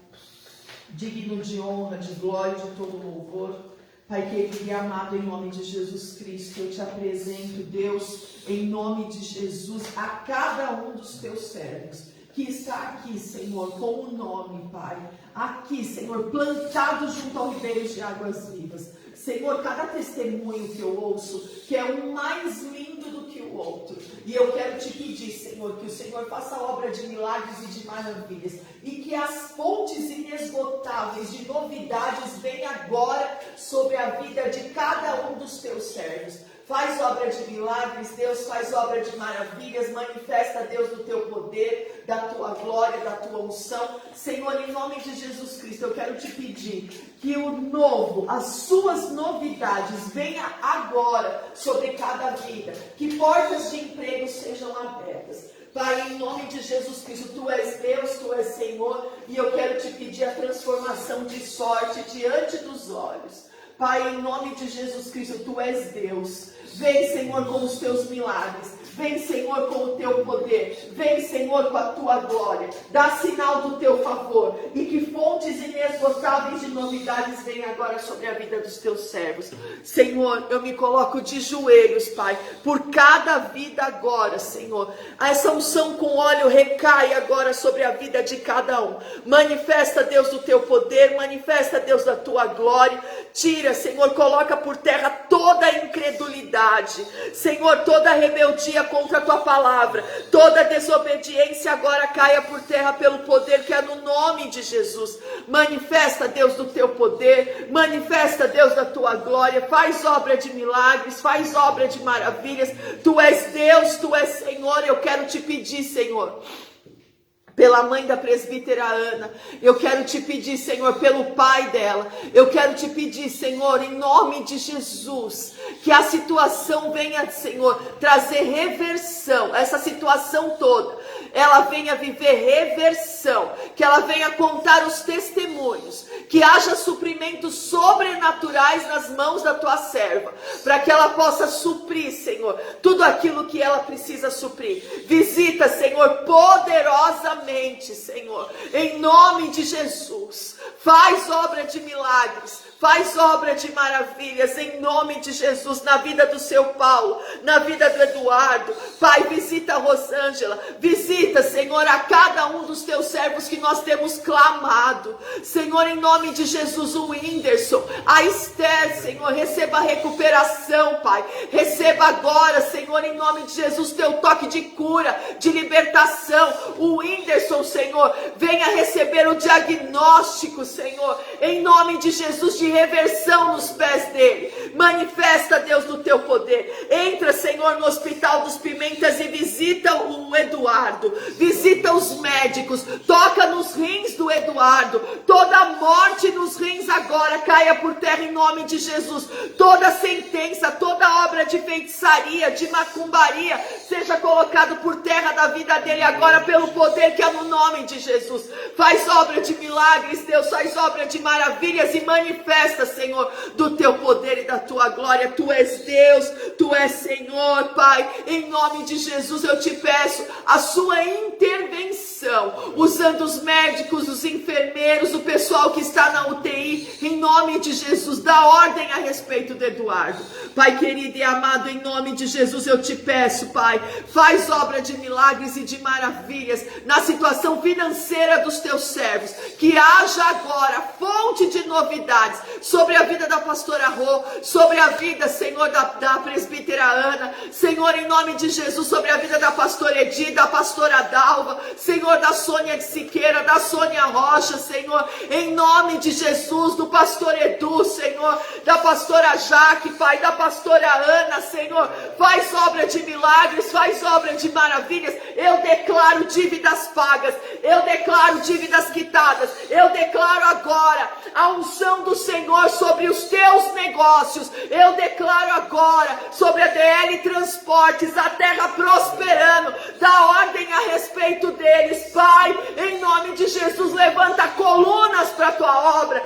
digno de honra, de glória e de todo louvor, Pai querido e amado, em nome de Jesus Cristo, eu te apresento, Deus, em nome de Jesus, a cada um dos teus servos que está aqui, Senhor, com o nome, Pai, aqui, Senhor, plantado junto ao ribeiro de águas vivas. Senhor, cada testemunho que eu ouço, que é um mais lindo do que o outro, e eu quero te pedir, Senhor, que o Senhor faça obra de milagres e de maravilhas, e que as fontes inesgotáveis de novidades venham agora sobre a vida de cada um dos teus servos. Faz obra de milagres, Deus, faz obra de maravilhas, manifesta, Deus, do teu poder, da tua glória, da tua unção. Senhor, em nome de Jesus Cristo, eu quero te pedir que o novo, as suas novidades venham agora sobre cada vida, que portas de emprego sejam abertas. Pai, em nome de Jesus Cristo, Tu és Deus, Tu és Senhor, e eu quero te pedir a transformação de sorte diante dos olhos. Pai, em nome de Jesus Cristo, Tu és Deus. Vem, Senhor, com os teus milagres. Vem, Senhor, com o teu poder. Vem, Senhor, com a tua glória. Dá sinal do teu favor. E que fontes inesgotáveis de novidades venham agora sobre a vida dos teus servos. Senhor, eu me coloco de joelhos, Pai, por cada vida agora, Senhor. Essa unção com óleo recai agora sobre a vida de cada um. Manifesta, Deus, do teu poder. Manifesta, Deus, da tua glória. Tira, Senhor, coloca por terra toda a incredulidade. Senhor, toda a rebeldia contra a tua palavra, toda desobediência agora caia por terra pelo poder que é no nome de Jesus. Manifesta, Deus, do teu poder, manifesta, Deus, da tua glória, faz obra de milagres, faz obra de maravilhas. Tu és Deus, Tu és Senhor. Eu quero te pedir, Senhor, pela mãe da presbítera Ana, eu quero te pedir, Senhor, pelo pai dela, eu quero te pedir, Senhor, em nome de Jesus, que a situação venha, Senhor, trazer reversão, essa situação toda, ela venha viver reversão, que ela venha contar os testemunhos, que haja suprimentos sobrenaturais nas mãos da tua serva, para que ela possa suprir, Senhor, tudo aquilo que ela precisa suprir. Visita, Senhor, poderosamente, Senhor, em nome de Jesus. Faz obra de milagres, faz obra de maravilhas, em nome de Jesus, na vida do seu Paulo, na vida do Eduardo. Pai, visita a Rosângela, visita, Senhor, a cada um dos teus servos que nós temos clamado. Senhor, em nome de Jesus, o Whindersson, a Esther, Senhor, receba a recuperação, Pai. Receba agora, Senhor, em nome de Jesus, teu toque de cura, de libertação. O Whindersson, Senhor, venha receber o diagnóstico, Senhor, em nome de Jesus, de reversão nos pés dele. Manifesta, Deus, do teu poder. Entra, Senhor, no Hospital dos Pimentas e visita o Eduardo. Visita os médicos. Toca nos rins do Eduardo. Toda morte nos rins agora caia por terra em nome de Jesus. Toda sentença, toda obra de feitiçaria, de macumbaria, seja colocado por terra da vida dele agora pelo poder que é no nome de Jesus. Faz obra de milagres, Deus, faz obra de maravilhas e manifesta, Senhor, do teu poder e da tua glória. Tu és Deus, Tu és Senhor, Pai. Em nome de Jesus eu te peço a sua intervenção, usando os médicos, os enfermeiros, o pessoal que está na UTI, em nome de Jesus, dá ordem a respeito do Eduardo. Pai querido e amado, em nome de Jesus eu te peço, Pai, faz obra de milagres e de maravilhas na situação financeira dos teus servos, que haja agora fonte de novidades sobre a vida da pastora Rô, sobre a vida, Senhor, da presbítera Ana, Senhor, em nome de Jesus, sobre a vida da pastora Edi, da pastora Dalva, Senhor, da Sônia de Siqueira, da Sônia Rocha, Senhor, em nome de Jesus, do pastor Edu, Senhor, da pastora Jaque, Pai, da pastora Ana, Senhor, faz obra de milagres, faz obra de maravilhas. Eu declaro dívidas pagas, eu declaro dívidas quitadas, eu declaro agora a unção do Senhor sobre os teus negócios, eu declaro agora sobre a DL Transportes, a terra prosperando, dá ordem a respeito deles, Pai, em nome de Jesus, levanta colunas para a tua obra,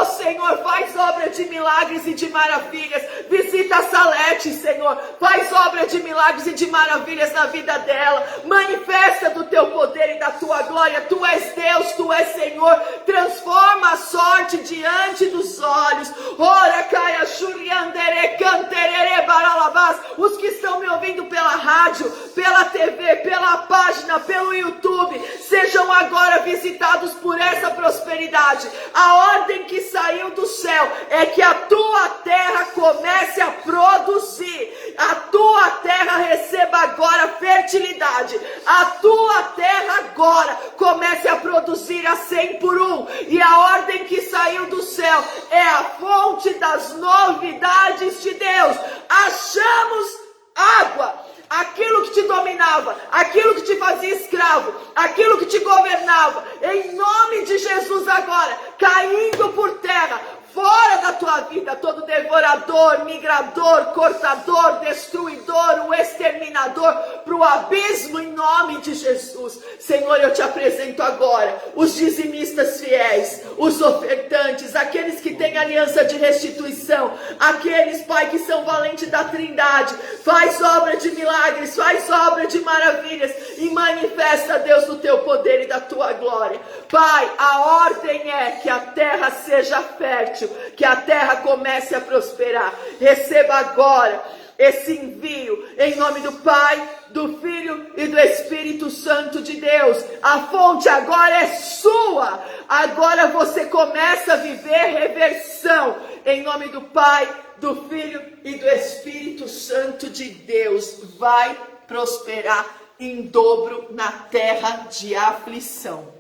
oh Senhor, faz Faz obra de milagres e de maravilhas. Visita a Salete, Senhor. Faz obra de milagres e de maravilhas na vida dela. Manifesta do teu poder e da tua glória. Tu és Deus, tu és Senhor. Transforma a sorte diante dos olhos. Ora, caia, xuriandere, canterere, baralabás. Os que estão me ouvindo pela rádio, pela TV, pela página, pelo YouTube, sejam agora visitados por essa prosperidade. A ordem que saiu do céu é que a tua terra comece a produzir. A tua terra receba agora fertilidade. A tua terra agora comece a produzir a 100 por 1. E a ordem que saiu do céu é a fonte das novidades de Deus. Achamos água. Aquilo que te dominava, aquilo que te fazia escravo, aquilo que te governava, em nome de Jesus agora, caindo por terra, fora da tua vida, todo devorador, migrador, cortador, destruidor, o exterminador, para o abismo em nome de Jesus. Senhor, eu te apresento agora os dizimistas fiéis, os ofertantes, aqueles que têm aliança de restituição, aqueles, Pai, que são valentes da Trindade. Faz obra de milagres, faz obra de maravilhas e manifesta, Deus, o teu poder e da tua glória. Pai, a ordem é que a terra seja fértil, que a terra comece a prosperar. Receba agora esse envio em nome do Pai, do Filho e do Espírito Santo de Deus. A fonte agora é sua. Agora você começa a viver reversão em nome do Pai, do Filho e do Espírito Santo de Deus. Vai prosperar em dobro na terra de aflição,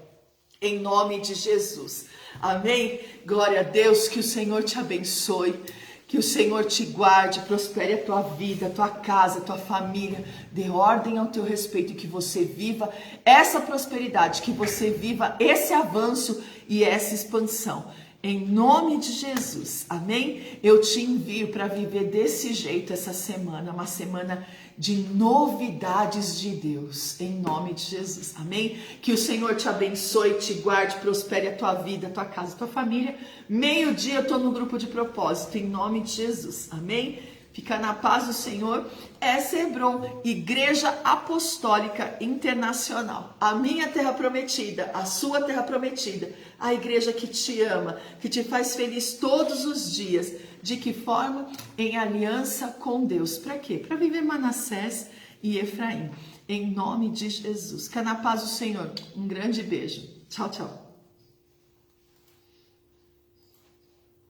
em nome de Jesus. Amém? Glória a Deus, que o Senhor te abençoe, que o Senhor te guarde, prospere a tua vida, a tua casa, a tua família, dê ordem ao teu respeito, que você viva essa prosperidade, que você viva esse avanço e essa expansão. Em nome de Jesus, amém? Eu te envio para viver desse jeito essa semana, uma semana de novidades de Deus, em nome de Jesus, amém? Que o Senhor te abençoe, te guarde, prospere a tua vida, a tua casa, a tua família. Meio-dia eu estou no grupo de propósito, em nome de Jesus, amém? Fica na paz do Senhor. Essa é Hebron, Igreja Apostólica Internacional. A minha terra prometida, a sua terra prometida. A igreja que te ama, que te faz feliz todos os dias. De que forma? Em aliança com Deus. Para quê? Para viver Manassés e Efraim. Em nome de Jesus. Fica na paz do Senhor. Um grande beijo. Tchau, tchau.